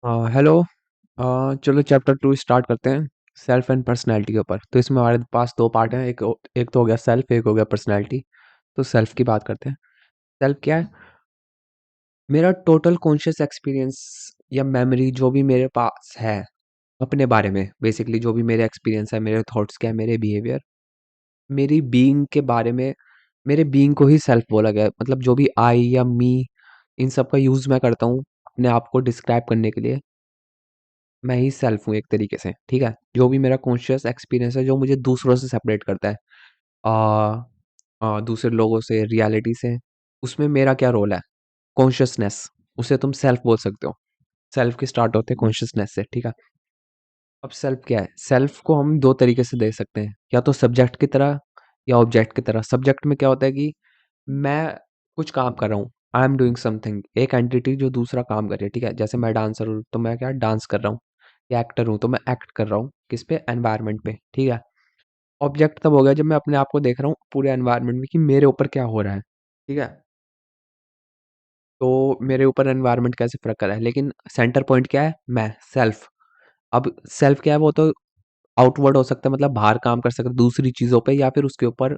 Hello. चलो chapter 2 start करते हैं। सेल्फ एंड पर्सनैलिटी के ऊपर। तो इसमें हमारे पास दो पार्ट हैं। एक तो हो गया सेल्फ, एक हो गया पर्सनैलिटी। तो सेल्फ की बात करते हैं। सेल्फ क्या है? मेरा टोटल कॉन्शियस एक्सपीरियंस या मेमोरी जो भी मेरे पास है अपने बारे में, बेसिकली जो भी मेरे एक्सपीरियंस है, मेरे थॉट्स क्या है, मेरे बिहेवियर, मेरी बीइंग के बारे में। मेरे बीइंग को ही सेल्फ बोला गया है। मतलब जो भी आई या मी, इन सब का यूज़ मैं करता हूँ अपने आप को डिस्क्राइब करने के लिए, मैं ही सेल्फ हूँ एक तरीके से। ठीक है, जो भी मेरा कॉन्शियस एक्सपीरियंस है जो मुझे दूसरों से सेपरेट करता है, दूसरे लोगों से, रियलिटी से, उसमें मेरा क्या रोल है? कॉन्शियसनेस, उसे तुम सेल्फ बोल सकते हो। सेल्फ के स्टार्ट होते हैं कॉन्शियसनेस से। ठीक है, अब सेल्फ क्या है? सेल्फ को हम दो तरीके से देख सकते हैं, या तो सब्जेक्ट की तरह या ऑब्जेक्ट की तरह। सब्जेक्ट में क्या होता है कि मैं कुछ काम कर रहा हूँ, आई एम डूइंग समथिंग, एक एंटिटी जो दूसरा काम कर रही है। ठीक है, जैसे मैं डांसर हूँ तो मैं क्या डांस कर रहा हूँ, या एक्टर हूँ तो मैं एक्ट कर रहा हूँ किस पे? एनवायरनमेंट पे। ठीक है, ऑब्जेक्ट तब हो गया जब मैं अपने आप को देख रहा हूँ पूरे एनवायरनमेंट में कि मेरे ऊपर क्या हो रहा है। ठीक है, तो मेरे ऊपर एनवायरनमेंट कैसे फर्क कर रहा है, लेकिन सेंटर पॉइंट क्या है? मैं, सेल्फ। अब सेल्फ क्या है? वो तो आउटवर्ड हो सकता है, मतलब बाहर काम कर सकता है दूसरी चीज़ों पे, या फिर उसके ऊपर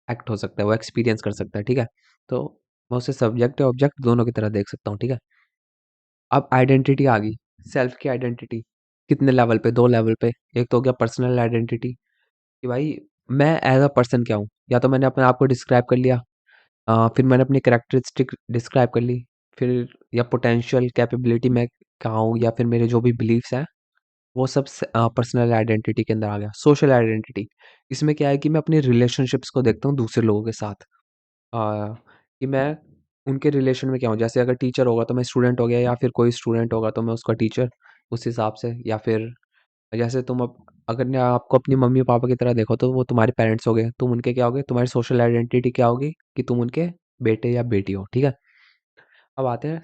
एक्ट हो सकता है, वो एक्सपीरियंस कर सकता है। ठीक है, तो मैं उसे सब्जेक्ट या ऑब्जेक्ट दोनों की तरह देख सकता हूँ। ठीक है, अब आइडेंटिटी आ गई। सेल्फ की आइडेंटिटी कितने लेवल पे? दो लेवल पे। एक तो हो गया पर्सनल आइडेंटिटी, कि भाई मैं एज अ पर्सन क्या हूँ, या तो मैंने अपने आप को डिस्क्राइब कर लिया, फिर मैंने अपनी कैरेक्टरिस्टिक डिस्क्राइब कर ली, फिर या पोटेंशियल कैपेबिलिटी मैं कहाँ हूँ, या फिर मेरे जो भी बिलीव्स हैं, वो सब पर्सनल आइडेंटिटी के अंदर आ गया। सोशल आइडेंटिटी, इसमें क्या है कि मैं अपने रिलेशनशिप्स को देखता हूँ दूसरे लोगों के साथ, कि मैं उनके रिलेशन में क्या हूँ। जैसे अगर टीचर होगा तो मैं स्टूडेंट हो गया, या फिर कोई स्टूडेंट होगा तो मैं उसका टीचर, उस हिसाब से। या फिर जैसे तुम अगर ने आपको अपनी मम्मी पापा की तरह देखो तो वो तुम्हारे पेरेंट्स हो गए, तुम उनके क्या हो गए? तुम्हारी सोशल आइडेंटिटी क्या होगी? कि तुम उनके बेटे या बेटी हो। ठीक है, अब आते हैं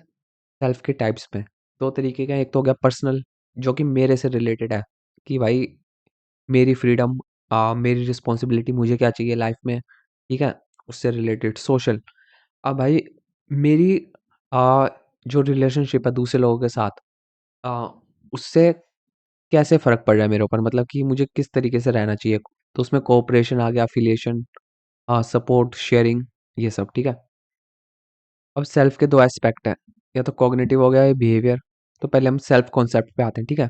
सेल्फ के टाइप्स में। दो तरीके का, एक तो हो गया पर्सनल, जो कि मेरे से रिलेटेड है, कि भाई मेरी फ्रीडम, मेरी रिस्पॉन्सिबिलिटी, मुझे क्या चाहिए लाइफ में। ठीक है, उससे रिलेटेड। सोशल, अब भाई मेरी आ, जो रिलेशनशिप है दूसरे लोगों के साथ, आ, उससे कैसे फ़र्क पड़ रहा है मेरे ऊपर, मतलब कि मुझे किस तरीके से रहना चाहिए। तो उसमें कोऑपरेशन आ गया, अफिलिएशन, सपोर्ट, शेयरिंग, ये सब। ठीक है, अब सेल्फ के दो एस्पेक्ट हैं, या तो कॉग्निटिव हो गया या बिहेवियर। तो पहले हम सेल्फ कॉन्सेप्ट पे आते हैं। ठीक है,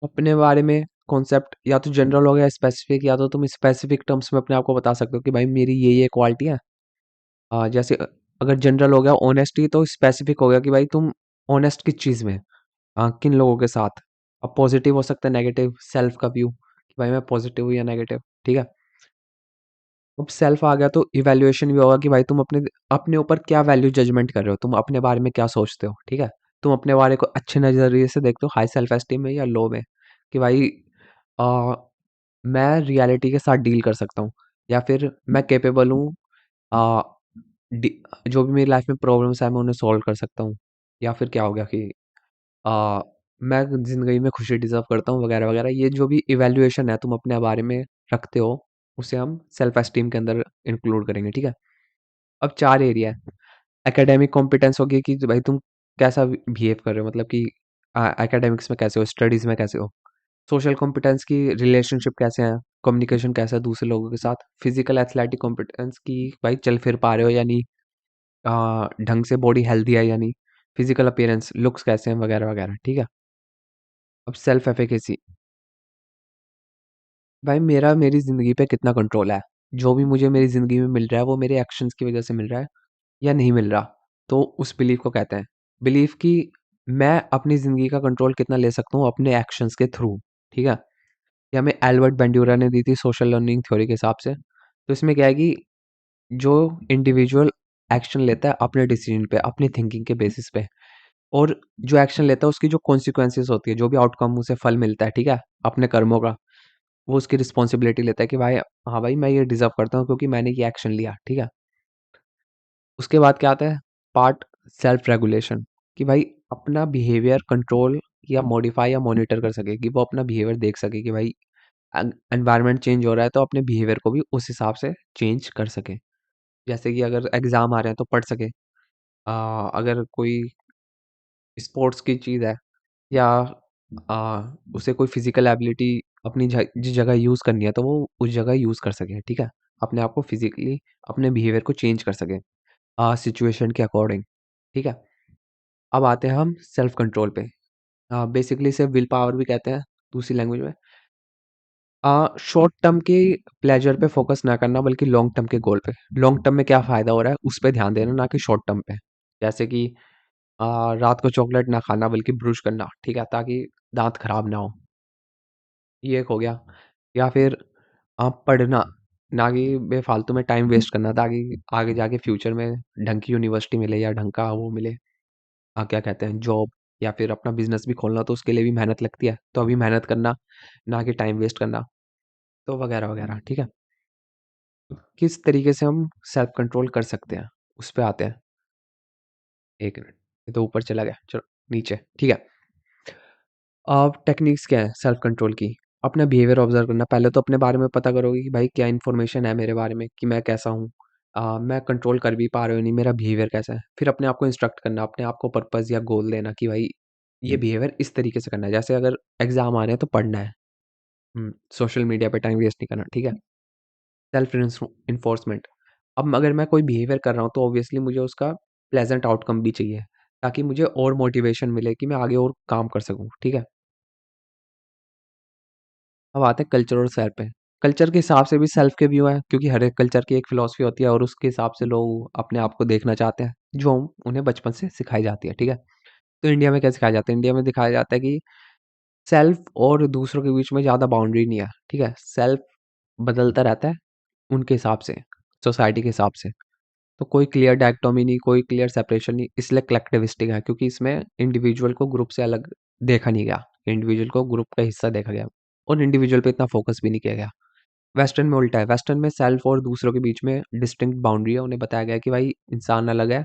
अपने बारे में कॉन्सेप्ट या तो जनरल हो गया, स्पेसिफिक, या तो तुम स्पेसिफिक टर्म्स में अपने आप को बता सकते हो कि भाई मेरी ये क्वालिटी है। जैसे अगर जनरल हो गया ऑनेस्टी, तो स्पेसिफिक हो गया कि भाई तुम ऑनेस्ट किस चीज़ में, किन लोगों के साथ। अब पॉजिटिव हो सकता है, नेगेटिव, सेल्फ का व्यू कि भाई मैं पॉजिटिव हूँ या नेगेटिव। ठीक है, अब सेल्फ आ गया तो इवैल्यूएशन भी होगा कि भाई तुम अपने अपने ऊपर क्या वैल्यू जजमेंट कर रहे हो, तुम अपने बारे में क्या सोचते हो। ठीक है, तुम अपने बारे को अच्छे नज़रिए से देखते हो, हाई सेल्फ एस्टीम में या लो में, कि भाई आ, मैं रियलिटी के साथ डील कर सकता हूँ, या फिर मैं कैपेबल हूँ, आ, जो भी मेरी लाइफ में प्रॉब्लम्स है मैं उन्हें सॉल्व कर सकता हूँ। या फिर क्या हो गया कि आ, मैं ज़िंदगी में खुशी डिजर्व करता हूँ, वगैरह वगैरह। ये जो भी इवैल्यूएशन है तुम अपने बारे में रखते हो, उसे हम सेल्फ एस्टीम के अंदर इंक्लूड करेंगे। ठीक है, अब चार एरिया है। एकेडमिक कॉम्पिटेंस होगी कि भाई तुम कैसा बिहेव कर रहे हो, मतलब कि एकेडमिक्स में कैसे हो, स्टडीज़ में कैसे हो। सोशल कॉम्पिटेंस की रिलेशनशिप कैसे हैं, कम्युनिकेशन कैसा है दूसरे लोगों के साथ। फिजिकल एथलेटिक कॉम्पिटेंस की भाई चल फिर पा रहे हो या नहीं, ढंग से बॉडी हेल्दी है या नहीं। फिजिकल अपीयरेंस, लुक्स कैसे हैं, वगैरह वगैरह। ठीक है, अब सेल्फ एफिकेसी, भाई मेरा मेरी ज़िंदगी पे कितना कंट्रोल है। जो भी मुझे मेरी ज़िंदगी में मिल रहा है वो मेरे एक्शंस की वजह से मिल रहा है या नहीं मिल रहा। तो उस बिलीफ को कहते हैं, बिलीफ कि मैं अपनी ज़िंदगी का कंट्रोल कितना ले सकता हूँ अपने एक्शंस के थ्रू। ठीक है, ये हमें एल्बर्ट बेंड्यूरा ने दी थी सोशल लर्निंग थ्योरी के हिसाब से। तो इसमें क्या है कि जो इंडिविजुअल एक्शन लेता है अपने डिसीजन पे, अपनी थिंकिंग के बेसिस पे, और जो एक्शन लेता है उसकी जो कॉन्सिक्वेंसेस होती है, जो भी आउटकम उसे फल मिलता है, ठीक है, अपने कर्मों का, वो उसकी रिस्पॉन्सिबिलिटी लेता है कि भाई हाँ भाई मैं ये डिजर्व करता हूँ क्योंकि मैंने ये एक्शन लिया। ठीक है, उसके बाद क्या आता है? पार्ट सेल्फ रेगुलेशन, कि भाई अपना बिहेवियर कंट्रोल या मॉडिफाई या मॉनिटर कर सके, कि वो अपना बिहेवियर देख सके कि भाई एनवायरनमेंट चेंज हो रहा है तो अपने बिहेवियर को भी उस हिसाब से चेंज कर सके। जैसे कि अगर एग्जाम आ रहे हैं तो पढ़ सके, अगर कोई स्पोर्ट्स की चीज़ है, या उसे कोई फिजिकल एबिलिटी अपनी जिस जगह यूज़ करनी है तो वो उस जगह यूज़ कर सके, ठीक है। अपने आप को फिजिकली अपने बिहेवियर को चेंज कर सके सिचुएशन के अकॉर्डिंग, ठीक है। अब आते हैं हम सेल्फ कंट्रोल पे। बेसिकली इसे विल पावर भी कहते हैं दूसरी लैंग्वेज में। शॉर्ट टर्म के प्लेजर पे फोकस ना करना बल्कि लॉन्ग टर्म के गोल पे। लॉन्ग टर्म में क्या फ़ायदा हो रहा है उस पे ध्यान देना, ना कि शॉर्ट टर्म पे। जैसे कि रात को चॉकलेट ना खाना बल्कि ब्रुश करना, ठीक है, ताकि दाँत खराब ना हो। ये एक हो गया। या फिर पढ़ना, ना कि बेफ़ालतू में टाइम वेस्ट करना, ताकि आगे जाके फ्यूचर में ढंग की यूनिवर्सिटी मिले या ढंग का वो मिले, क्या कहते हैं, जॉब, या फिर अपना बिज़नेस भी खोलना, तो उसके लिए भी मेहनत लगती है। तो अभी मेहनत करना, ना कि टाइम वेस्ट करना, तो वगैरह-वगैरह, ठीक है। किस तरीके से हम सेल्फ कंट्रोल कर सकते हैं, उस पे आते हैं। 1 मिनट, ये तो ऊपर चला गया, चलो नीचे, ठीक है। अब टेक्निक्स क्या हैं सेल्फ कंट्रोल की? अपना बिहेवियर ऑब्ज़र्व करना। पहले तो अपने बारे में पता करोगे कि भाई क्या इन्फॉर्मेशन है मेरे बारे में, कि मैं कैसा हूँ? मैं कंट्रोल कर भी पा रहा हूँ नहीं, मेरा बिहेवियर कैसा है? फिर अपने आप को इंस्ट्रक्ट करना, अपने आप को पर्पज़ या गोल देना कि भाई ये बिहेवियर इस तरीके से करना है। जैसे अगर एग्ज़ाम आ रहे हैं तो पढ़ना है। सोशल मीडिया पे टाइम वेस्ट नहीं करना, ठीक है? Self enforcement. अब अगर मैं कोई बिहेवियर कर रहा हूँ तो ऑब्वियसली मुझे उसका प्लेज़ेंट आउटकम भी चाहिए, ताकि मुझे और मोटिवेशन मिले कि मैं आगे और काम कर सकूँ, ठीक है? अब आते हैं कल्चर और सेल्फ पे। कल्चर के हिसाब से भी सेल्फ के व्यू हैं, क्योंकि हर एक कल्चर की एक फ़िलॉसफ़ी होती है और उसके हिसाब से लोग अपने आप को देखना चाहते हैं, जो उन्हें बचपन से सिखाई जाती है, ठीक है? तो इंडिया में क्या सिखाया जाता है? इंडिया में दिखाया जाता है कि सेल्फ और दूसरों के बीच में ज़्यादा बाउंड्री नहीं है, ठीक है? सेल्फ बदलता रहता है उनके हिसाब से, सोसाइटी के हिसाब से। तो कोई क्लियर डायकोटोमी नहीं, कोई क्लियर सेपरेशन नहीं, इसलिए कलेक्टिविस्टिक है, क्योंकि इसमें इंडिविजुअल को ग्रुप से अलग देखा नहीं गया। इंडिविजुअल को ग्रुप का हिस्सा देखा गया और इंडिविजुअल पे इतना फ़ोकस भी नहीं किया गया। वेस्टर्न में उल्टा है, वेस्टर्न में सेल्फ और दूसरों के बीच में डिस्टिंक्ट बाउंड्री है, उन्हें बताया गया है कि भाई इंसान अलग है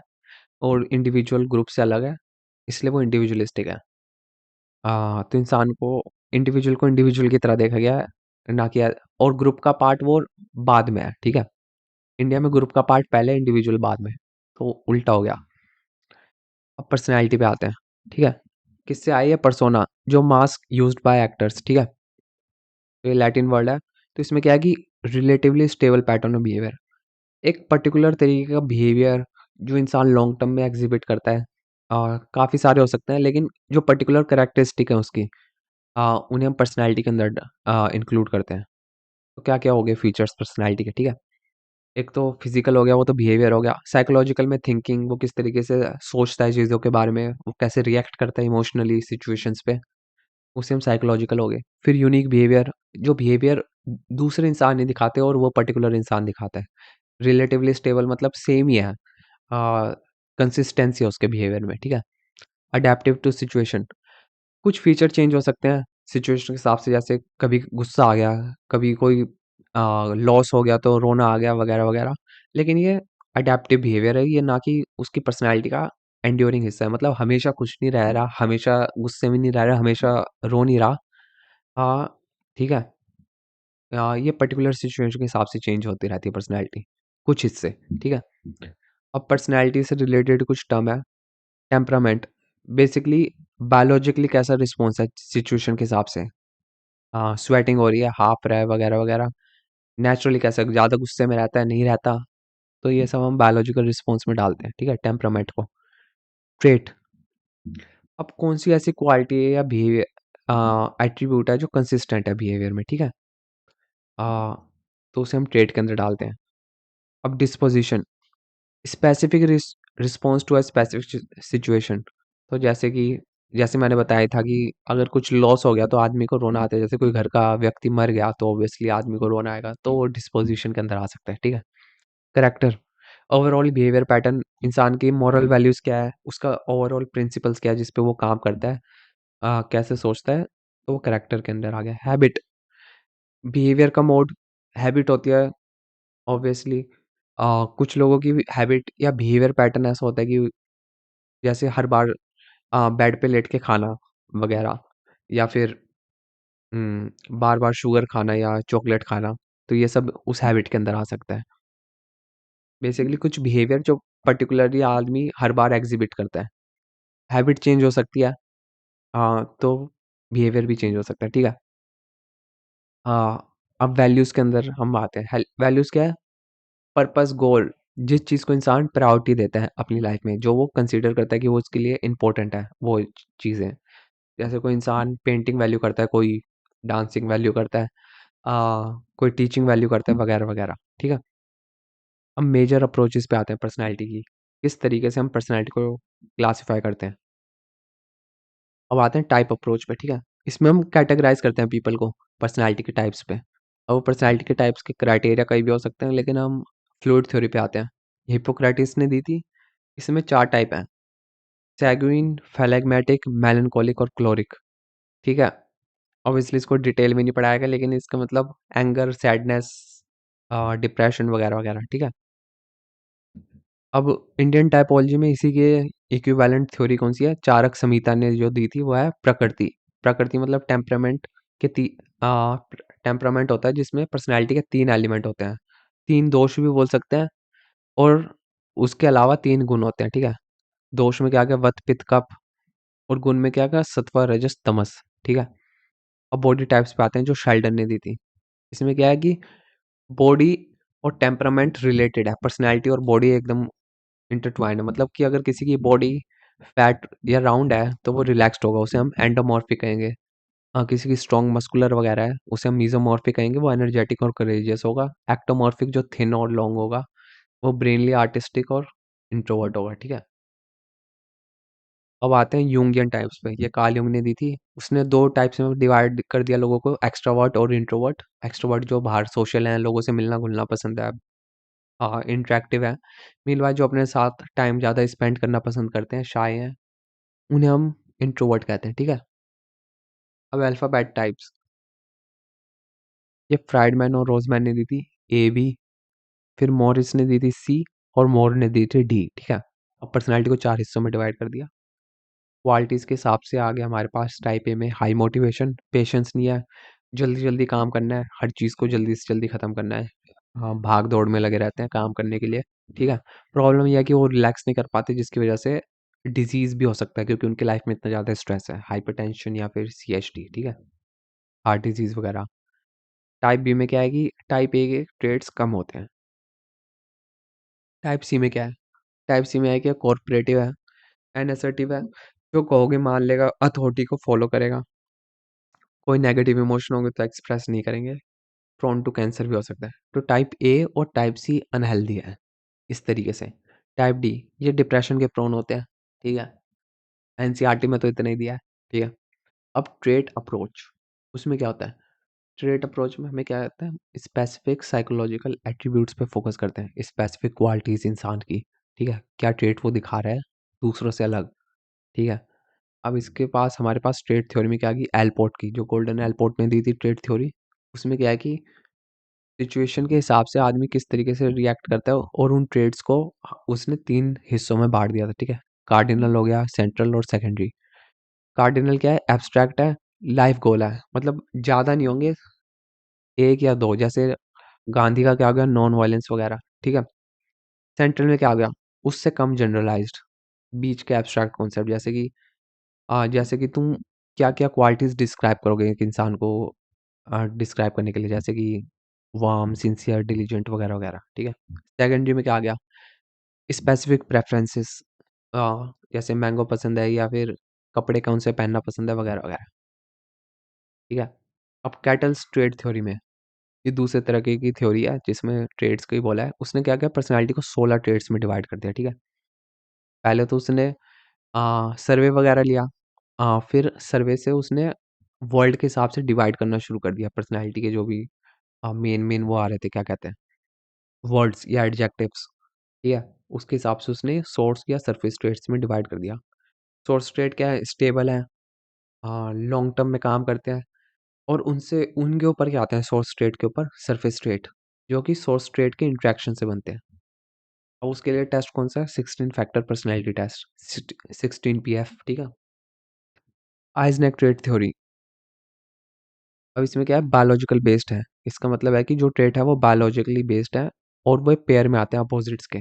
और इंडिविजुअल ग्रुप से अलग है, इसलिए वो इंडिविजुअलिस्टिक है। तो इंसान को इंडिविजुअल की तरह देखा गया है, ना कि और ग्रुप का पार्ट वो बाद में है, ठीक है? इंडिया में ग्रुप का पार्ट पहले, इंडिविजुअल बाद में, तो उल्टा हो गया। अब पर्सनैलिटी पे आते हैं, ठीक है? किससे आई है पर्सोना, जो मास्क यूज्ड बाय एक्टर्स, ठीक है? तो ये लैटिन वर्ड है, तो इसमें क्या है कि relatively stable pattern of behaviour. एक पर्टिकुलर तरीके का बिहेवियर जो इंसान लॉन्ग टर्म में एग्ज़िबिट करता है, काफ़ी सारे हो सकते हैं, लेकिन जो पर्टिकुलर कैरेक्टरिस्टिक है उसकी, उन्हें हम पर्सनैलिटी के अंदर इंक्लूड करते हैं। तो क्या-क्या हो गए फीचर्स पर्सनैलिटी के, ठीक है? एक तो फिज़िकल हो गया, वो तो बिहेवियर हो गया। साइकोलॉजिकल में थिंकिंग, वो किस तरीके से सोचता है चीज़ों के बारे में, वो कैसे रिएक्ट करता है इमोशनली सिचुएशंस पे, उसे हम साइकोलॉजिकल हो गए। फिर यूनिक बिहेवियर, जो बिहेवियर दूसरे इंसान नहीं दिखाते और वो पर्टिकुलर इंसान दिखाता है। रिलेटिवली स्टेबल मतलब सेम ही है, कंसिस्टेंसी है उसके बिहेवियर में, ठीक है? अडैप्टिव टू सिचुएशन, कुछ फीचर चेंज हो सकते हैं सिचुएशन के हिसाब से, जैसे कभी गुस्सा आ गया, कभी कोई लॉस हो गया तो रोना आ गया, वगैरह-वगैरह। लेकिन ये अडैप्टिव बिहेवियर है, ये ना कि उसकी पर्सनैलिटी का एंड्यूरिंग हिस्सा है। मतलब हमेशा खुश नहीं रह रहा, हमेशा गुस्से में नहीं रह रहा, हमेशा रो नहीं रहा। ठीक है? ये पर्टिकुलर सिचुएशन के हिसाब से चेंज होती रहती है पर्सनैलिटी, कुछ हिस्से, ठीक है? अब पर्सनैलिटी से रिलेटेड कुछ टर्म है, टेम्परामेंट, बेसिकली बायोलॉजिकली कैसा रिस्पॉन्स है सिचुएशन के हिसाब से। स्वेटिंग हो रही है, हाँफ रहा है, वगैरह-वगैरह। नेचुरली कैसा, ज़्यादा गुस्से में रहता है, नहीं रहता, तो ये सब हम बायोलॉजिकल रिस्पॉन्स में डालते हैं, ठीक है? टेम्परामेंट को। ट्रेट, अब कौन-सी ऐसी क्वालिटी है या बिहेवियर, एट्रिब्यूट है जो कंसिस्टेंट है बिहेवियर में, ठीक है? अ, तो उसे हम ट्रेट के अंदर डालते हैं। अब disposition, specific response to a specific situation. तो जैसे मैंने बताया था कि अगर कुछ लॉस हो गया तो आदमी को रोना आता है, जैसे कोई घर का व्यक्ति मर गया तो ऑब्वियसली आदमी को रोना आएगा, तो वो डिस्पोजिशन के अंदर आ सकता है, ठीक है। करेक्टर, ओवरऑल बिहेवियर पैटर्न, इंसान की मॉरल वैल्यूज क्या है, उसका ओवरऑल प्रिंसिपल्स क्या है जिस पे वो काम करता है, कैसे सोचता है, तो वो करेक्टर के अंदर आ गया। हैबिट, बिहेवियर का मोड, हैबिट होती है ऑब्वियसली। कुछ लोगों की हैबिट या बिहेवियर पैटर्न ऐसा होता है कि जैसे हर बार बेड पे लेट के खाना वगैरह, या फिर बार-बार शुगर खाना या चॉकलेट खाना, तो ये सब उस हैबिट के अंदर आ सकता है। बेसिकली कुछ बिहेवियर जो पर्टिकुलरली आदमी हर बार एग्ज़िबिट करता है। हैबिट चेंज हो सकती है। तो बिहेवियर भी चेंज हो सकता है, ठीक है। अब वैल्यूज़ के अंदर हम आते हैं। वैल्यूज़ क्या है? पर्पस, गोल, जिस चीज़ को इंसान प्रायोरिटी देता है अपनी लाइफ में, जो वो कंसीडर करता है कि वो उसके लिए इम्पोर्टेंट है, वो चीज़ें। जैसे कोई इंसान पेंटिंग वैल्यू करता है, कोई डांसिंग वैल्यू करता है, कोई टीचिंग वैल्यू करता है, वगैरह वगैरह, ठीक है। अब मेजर अप्रोचेस पे आते हैं पर्सनैलिटी की, किस तरीके से हम पर्सनैलिटी को क्लासीफाई करते हैं। अब आते हैं टाइप अप्रोच पे, ठीक है। इसमें हम कैटेगराइज करते हैं पीपल को पर्सनैलिटी के टाइप्स पे। अब वो पर्सनैलिटी के टाइप्स के क्राइटेरिया कई भी हो सकते हैं, लेकिन हम फ्लूइड थ्योरी पे आते हैं। हिप्पोक्रेटिस ने दी थी। इसमें 4 टाइप हैं, सैंग्विन, फ्लेगमेटिक, मेलांकोलिक और क्लोरिक, ठीक है। ऑब्वियसली इसको डिटेल में नहीं पढ़ाया गया, लेकिन इसका मतलब एंगर, सैडनेस, डिप्रेशन वगैरह वगैरह, ठीक है। अब इंडियन टाइपोलॉजी में इसी के इक्विवेलेंट थ्योरी कौन सी है? चारक संहिता ने जो दी थी वो है प्रकृति। प्रकृति मतलब टेम्परामेंट के टेम्परामेंट होता है जिसमें पर्सनैलिटी के 3 एलिमेंट होते हैं। 3 दोष भी बोल सकते हैं, और उसके अलावा 3 गुण होते हैं, ठीक है। दोष में क्या आ गया? वत, पित्त, कफ, और गुण में क्या आ गया? सत्व, रजस, तमस, ठीक है। अब बॉडी टाइप्स पे आते हैं जो शेल्डन ने दी थी। इसमें क्या है कि बॉडी और टेम्परामेंट रिलेटेड है, पर्सनैलिटी और बॉडी एकदम इंटरट्वाइंड है। मतलब कि अगर किसी की बॉडी फैट या राउंड है तो वो रिलैक्स्ड होगा, उसे हम एंडोमॉर्फिक कहेंगे। किसी की स्ट्रॉन्ग मस्कुलर वगैरह है उसे हम मीजोमॉर्फिक कहेंगे, वो एनर्जेटिक और करेजियस होगा। एक्टोमॉर्फिक जो थिन और लॉन्ग होगा वो ब्रेनली, आर्टिस्टिक और इंट्रोवर्ट होगा, ठीक है। अब आते हैं यूंगियन टाइप्स पे, ये कार्ल यूंग ने दी थी। उसने 2 टाइप्स में डिवाइड कर दिया लोगों को, एक्सट्रोवर्ट और इंट्रोवर्ट। एक्सट्रोवर्ट जो बाहर सोशल हैं, लोगों से मिलना घुलना पसंद है, इंटरेक्टिव है। मीनवाइल जो अपने साथ टाइम ज़्यादा स्पेंड करना पसंद करते हैं, शाय हैं, उन्हें हम इंट्रोवर्ट कहते हैं, ठीक है। अब अल्फ़ाबेट टाइप्स, ये फ्राइडमैन और रोज़मैन ने दी थी, ए, बी, फिर मॉरिस ने दी थी सी, और मोर ने दी थी डी, ठीक है। अब पर्सनैलिटी को 4 हिस्सों में डिवाइड कर दिया। क्वालिटीज़ के हिसाब से आ गया हमारे पास टाइप ए में हाई मोटिवेशन, पेशेंस नहीं है, जल्दी-जल्दी काम करना है, हर चीज़ को जल्दी से जल्दी ख़त्म करना है। हाँ, भाग-दौड़ में लगे रहते हैं काम करने के लिए, ठीक है। प्रॉब्लम ये है कि वो रिलैक्स नहीं कर पाते, जिसकी वजह से डिज़ीज़ भी हो सकता है, क्योंकि उनकी लाइफ़ में इतना ज़्यादा स्ट्रेस है, हाइपरटेंशन या फिर सीएचडी, ठीक है, हार्ट डिज़ीज़ वगैरह। टाइप बी में क्या है कि टाइप ए के ट्रेड्स कम होते हैं। टाइप सी में क्या है? टाइप सी में है कि कोऑपरेटिव है, एंड असर्टिव है, जो कहोगे मान लेगा, अथॉरिटी को फॉलो करेगा, कोई नेगेटिव इमोशन होंगे तो एक्सप्रेस नहीं करेंगे, प्रोन टू कैंसर भी हो सकता है। तो टाइप ए और टाइप सी अनहेल्दी है इस तरीके से। टाइप डी, ये डिप्रेशन के प्रोन होते हैं, ठीक है। एनसीईआरटी में तो इतना ही दिया है, ठीक है। अब ट्रेट अप्रोच, उसमें क्या होता है? ट्रेट अप्रोच में हमें क्या कहते हैं? स्पेसिफिक साइकोलॉजिकल एट्रीब्यूट्स पे फोकस करते हैं, स्पेसिफिक क्वालिटीज इंसान की, ठीक है, क्या ट्रेट वो दिखा रहा है दूसरों से अलग, ठीक है। अब इसके पास हमारे पास ट्रेड थ्योरी में क्या की एलपोर्ट की, जो गोल्डन एलपोर्ट ने दी थी ट्रेड थ्योरी। उसमें क्या है कि सिचुएशन के हिसाब से आदमी किस तरीके से रिएक्ट करता है, और उन ट्रेड्स को उसने 3 हिस्सों में बांट दिया था, ठीक है। कार्डिनल हो गया, सेंट्रल और सेकेंडरी। कार्डिनल क्या है? एब्स्ट्रैक्ट है, लाइफ गोल है, मतलब ज़्यादा नहीं होंगे, 1 या 2, जैसे गांधी का क्या हो गया? नॉन वायलेंस वगैरह, ठीक है। सेंट्रल में क्या आ गया? उससे कम जनरलाइज्ड, बीच के एब्स्ट्रैक्ट कॉन्सेप्ट, जैसे कि तुम क्या-क्या क्वालिटीज़ डिस्क्राइब करोगे एक इंसान को डिस्क्राइब करने के लिए, जैसे कि वार्म, सिंसियर, डिलिजेंट वगैरह वगैरह, ठीक है। सेकेंडरी में क्या आ गया? स्पेसिफिक प्रेफरेंसेस, जैसे मैंगो पसंद है या फिर कपड़े कौन से पहनना पसंद है, वगैरह वगैरह, ठीक है। अब कैटल्स ट्रेड थ्योरी में, ये दूसरे तरीके की थ्योरी है जिसमें ट्रेड्स को ही बोला है। उसने क्या किया? पर्सनैलिटी को 16 ट्रेड्स में डिवाइड कर दिया, ठीक है। पहले तो उसने सर्वे वगैरह लिया, फिर सर्वे से उसने वर्ल्ड के हिसाब से डिवाइड करना शुरू कर दिया पर्सनैलिटी के, जो भी मेन मेन वो आ रहे थे, क्या कहते हैं, वर्ड्स या एडजेक्टिव्स, ठीक है। उसके हिसाब से उसने सोर्स या सरफेस ट्रेड्स में डिवाइड कर दिया। सोर्स ट्रेड क्या है? स्टेबल है, लॉन्ग टर्म में काम करते हैं, और उनसे उनके ऊपर क्या आते हैं? सोर्स ट्रेड के ऊपर सरफेस ट्रेड, जो कि सोर्स ट्रेड के इंटरेक्शन से बनते हैं। और उसके लिए टेस्ट कौन सा है? 16 फैक्टर पर्सनैलिटी टेस्ट, 16 पीएफ, ठीक है। आइजनेक ट्रेड थ्योरी, अब इसमें क्या है? बायोलॉजिकल बेस्ड है। इसका मतलब है कि जो ट्रेट है वो बायोलॉजिकली बेस्ड है, और वो पेयर में आते हैं अपोजिट्स के।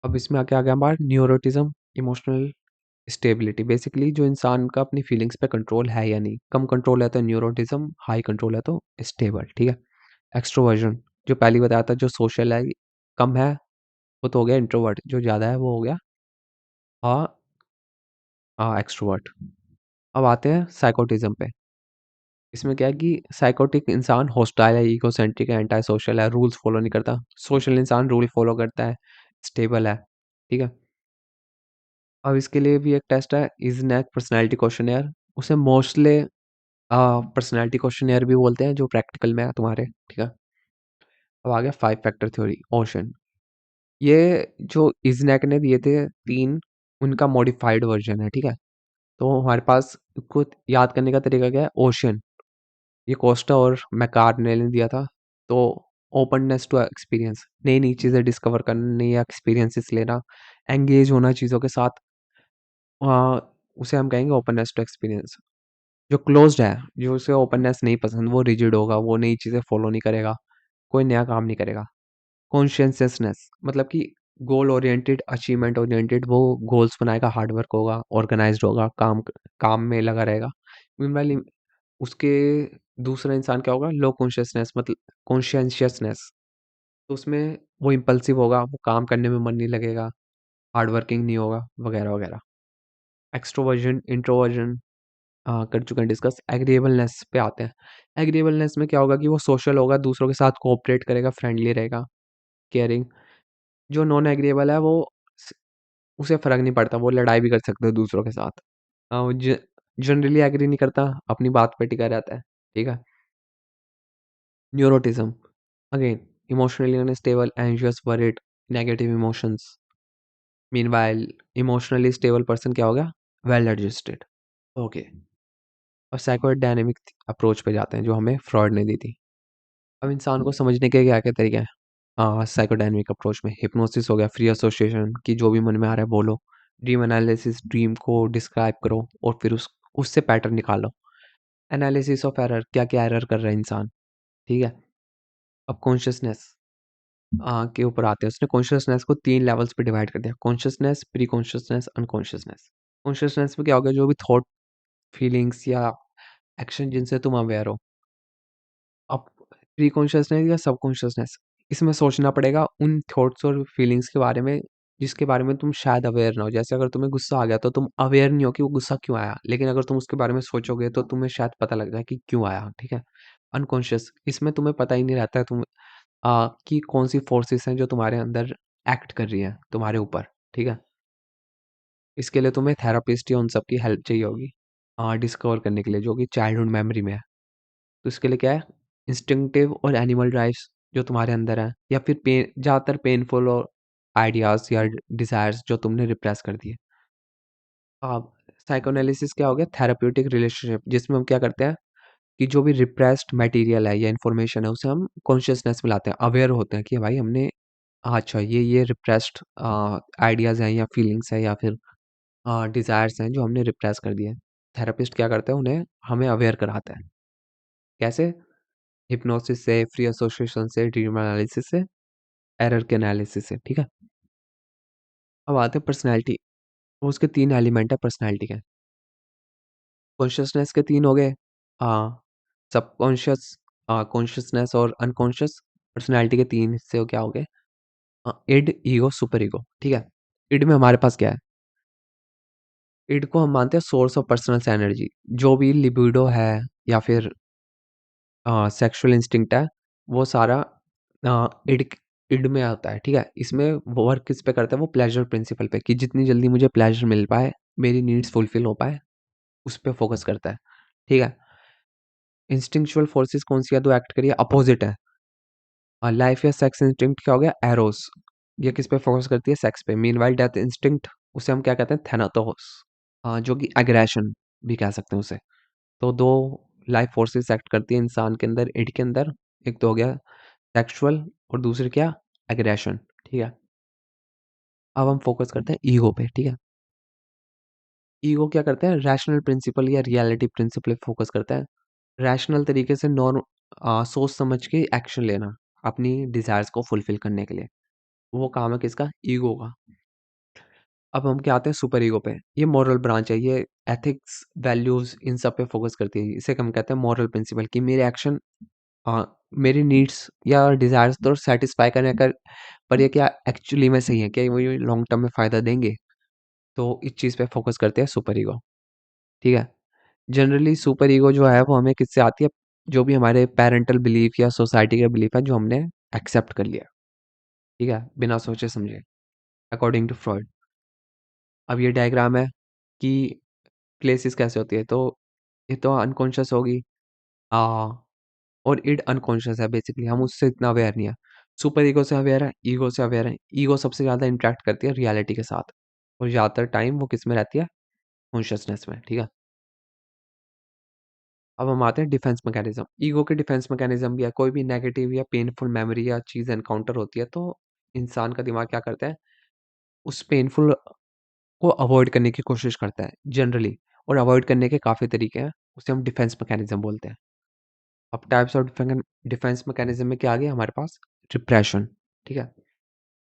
अब इसमें आके आ गया हमारा न्यूरोटिज्म, इमोशनल स्टेबिलिटी बेसिकली जो इंसान का अपनी फीलिंग्स पे कंट्रोल है या नहीं, कम कंट्रोल है तो न्यूरोटिज्म, हाई कंट्रोल है तो स्टेबल, ठीक है। एक्सट्रोवर्जन जो पहले बताया था, जो सोशल है कम है वो तो हो गया इंट्रोवर्ट, जो ज़्यादा है वो हो गया हाँ हाँ एक्सट्रोवर्ट। अब आते हैं साइकोटिज्म पे। इसमें क्या है कि साइकोटिक इंसान हॉस्टाइल है, इगोसेंट्रिक है, एंटी सोशल है, रूल्स फॉलो नहीं करता। सोशल इंसान रूल फॉलो करता है, स्टेबल है, ठीक है। अब इसके लिए भी एक टेस्ट है, इज़नेक पर्सनैलिटी क्वेश्चनेयर। उसे मोस्टली पर्सनैलिटी क्वेश्चनेयर भी बोलते हैं, जो प्रैक्टिकल में है तुम्हारे, ठीक है। अब आ गया 5 फैक्टर थ्योरी, ओशन। ये जो इज़नेक ने दिए थे 3, उनका मॉडिफाइड वर्जन है, ठीक है। तो हमारे पास इसको याद करने का तरीका क्या है, ओशन। ये कोस्टा और मैककार्डने ने दिया था। तो ओपननेस टू एक्सपीरियंस, नई-नई चीज़ें डिस्कवर करना, नई एक्सपीरियंसेस लेना, एंगेज होना चीज़ों के साथ, अ, उसे हम कहेंगे ओपननेस टू एक्सपीरियंस। जो क्लोज़्ड है, जो उसे ओपननेस नहीं पसंद, वो रिजिड होगा, वो नई चीज़ें फॉलो नहीं करेगा, कोई नया काम नहीं करेगा। कॉन्शियसनेस मतलब कि गोल ओरिएंटेड, अचीवमेंट ओरिएंटेड, वो गोल्स बनाएगा, हार्ड वर्क होगा, ऑर्गेनाइज़्ड होगा, काम में लगा रहेगा। मीनवाइल उसके दूसरा इंसान क्या होगा, लो कॉन्शियसनेस मतलब कॉन्शियसनेस, तो उसमें वो इम्पल्सिव होगा, वो काम करने में मन नहीं लगेगा, हार्ड वर्किंग नहीं होगा, वगैरह वगैरह। एक्सट्रोवर्जन, इंट्रोवर्जन कर चुके हैं डिस्कस। एग्रीएबलनेस पे आते हैं। एग्रीएबलनेस में क्या होगा कि वो सोशल होगा, दूसरों के साथ कोऑपरेट करेगा, फ्रेंडली रहेगा, केयरिंग। जो नॉन एग्रीएबल है वो स- उसे फर्क नहीं पड़ता, वो लड़ाई भी कर सकता है दूसरों के साथ। वो जनरली एग्री नहीं करता, अपनी बात पे टिका रहता है, ठीक है। Neuroticism again, emotionally unstable, anxious, worried, negative emotions. Meanwhile emotionally stable person क्या होगा, वेल एडजस्टेड, ओके। और साइकोडायनेमिक अप्रोच पे जाते हैं, जो हमें फ्रॉड ने दी थी। अब इंसान को समझने के क्या क्या तरीके हैं साइकोडायनेमिक अप्रोच में। हिप्नोसिस हो गया, फ्री एसोसिएशन की जो भी मन में आ रहा है बोलो। ड्रीम एनालिसिस, ड्रीम को डिस्क्राइब करो और फिर उससे पैटर्न निकालो। एनालिसिस ऑफ एरर, क्या क्या एरर कर रहा है इंसान, ठीक है। अब कॉन्शियसनेस के ऊपर आते हैं। उसने कॉन्शियसनेस को 3 लेवल्स पे डिवाइड कर दिया, consciousness, pre consciousness, unconsciousness. Consciousness में क्या होगा, जो भी थॉट, फीलिंग्स या एक्शन जिनसे तुम अवेयर हो। अब प्री कॉन्शियसनेस या सब कॉन्शियसनेस, इसमें सोचना पड़ेगा उन थॉट्स और फीलिंग्स के बारे में जिसके बारे में तुम शायद अवेयर ना हो। जैसे अगर तुम्हें गुस्सा आ गया तो तुम अवेयर नहीं हो कि वो गुस्सा क्यों आया, लेकिन अगर तुम उसके बारे में सोचोगे तो तुम्हें शायद पता लग जाए कि क्यों आया, ठीक है। अनकॉन्शियस, इसमें तुम्हें पता ही नहीं रहता है कि कौन सी फोर्सेस हैं जो तुम्हारे अंदर एक्ट कर रही हैं तुम्हारे ऊपर, ठीक है। इसके लिए तुम्हें थेरापिस्ट या उन सब की हेल्प चाहिए होगी डिस्कवर करने के लिए, जो कि चाइल्डहुड मेमोरी में है। तो इसके लिए क्या है, इंस्टिंक्टिव और एनिमल ड्राइव्स जो तुम्हारे अंदर है, या फिर ज़्यादातर पेनफुल और आइडियाज़ या डिज़ायर्स जो तुमने रिप्रेस कर दिए। अब साइकोएनालिसिस क्या हो गया, थेराप्यूटिक रिलेशनशिप, जिसमें हम क्या करते हैं कि जो भी रिप्रेस्ड मटेरियल है या इन्फॉर्मेशन है उसे हम कॉन्शियसनेस में लाते हैं, अवेयर होते हैं कि भाई हमने अच्छा ये रिप्रेस्ड आइडियाज़ हैं या फीलिंग्स हैं या फिर डिज़ायर्स हैं जो हमने रिप्रेस कर दिए। थेरेपिस्ट क्या करता है, उन्हें हमें अवेयर कराता है। कैसे? हिप्नोसिस से, फ्री एसोसिएशन से, ड्रीम एनालिसिस से, एरर के एनालिसिस से, ठीक है। अब आते हैं पर्सनैलिटी। उसके 3 एलिमेंट है पर्सनैलिटी के। कॉन्शियसनेस के 3 हो गए, सबकॉन्शियस, कॉन्शियसनेस और अनकॉन्शियस। पर्सनैलिटी के 3 हिस्से क्या हो गए, इड, ईगो, सुपर ईगो, ठीक है। इड में हमारे पास क्या है, इड को हम मानते हैं सोर्स ऑफ पर्सनल एनर्जी। जो भी लिबिडो है या फिर सेक्सुअल इंस्टिंक्ट है, वो सारा इड इड में आता है, ठीक है। इसमें वो वर्क किस पे करता है, वो प्लेजर प्रिंसिपल पे, कि जितनी जल्दी मुझे प्लेजर मिल पाए, मेरी नीड्स फुलफिल हो पाए, उस पे फोकस करता है, ठीक है। इंस्टिंक्चुअल फोर्सेस कौन सी है, तो एक्ट करिए अपोजिट है। लाइफ या सेक्स इंस्टिंक्ट क्या हो गया, एरोस, ये किस पे फोकस करती है, सेक्स पे। मीनवाइल डेथ इंस्टिंक्ट, उसे हम क्या कहते हैं, थैनातोस, जो कि एग्रेशन भी कह सकते हैं उसे। तो 2 लाइफ फोर्सेस एक्ट करती है इंसान के अंदर, इड के अंदर। एक तो हो गया सेक्सुअल और दूसरी क्या, एग्रेशन, ठीक है। अब हम फोकस करते हैं ईगो पे, ठीक है। ईगो क्या करता है, रैशनल प्रिंसिपल या रियलिटी प्रिंसिपल पे फोकस करता है। रैशनल तरीके से सोच समझ के एक्शन लेना अपनी डिजायर्स को फुलफिल करने के लिए, वो काम है किसका, ईगो का। अब हम क्या आते हैं सुपर ईगो पे। ये मॉरल ब्रांच है, ये एथिक्स, वैल्यूज़ इन सब पे फ़ोकस करती है। इसे हम कहते हैं मॉरल प्रिंसिपल कि मेरे एक्शन मेरी नीड्स या डिज़ायर्स तो सैटिस्फाई करने कर, पर ये क्या एक्चुअली में सही है? क्या ये मुझे लॉन्ग टर्म में फ़ायदा देंगे? तो इस चीज़ पे फ़ोकस करते हैं सुपर ईगो, ठीक है? जनरली सुपर ईगो जो है वो हमें किससे आती है? जो भी हमारे पैरेंटल बिलीफ या सोसाइटी का बिलीफ है जो हमने एक्सेप्ट कर लिया, ठीक है? बिना सोचे समझे, अकॉर्डिंग टू फ्रॉइड। अब ये डायग्राम है कि प्लेसेस कैसे होती है, तो ये तो अनकॉन्शियस होगी, अ, और इड अनकॉन्शियस है बेसिकली, हम उससे इतना अवेयर नहीं है। सुपर ईगो से अवेयर है, ईगो से अवेयर है। ईगो सबसे ज़्यादा इंटरैक्ट करती है रियलिटी के साथ और ज़्यादातर टाइम वो किस में रहती है? कॉन्शियसनेस में, ठीक है? अब हम आते हैं डिफेंस मैकेनिज्म। ईगो के डिफेंस मैकेनिज्म भी है, कोई भी नेगेटिव या पेनफुल मेमोरी या चीज़ एनकाउंटर होती है तो इंसान का दिमाग क्या करता है? उस पेनफुल को अवॉइड करने की कोशिश करता है जनरली, और अवॉइड करने के काफ़ी तरीके हैं, उसे हम डिफेंस मैकेनिज्म बोलते हैं। अब टाइप्स ऑफ डिफेंस मैकेनिज्म में क्या आ गया हमारे पास? रिप्रेशन, ठीक है?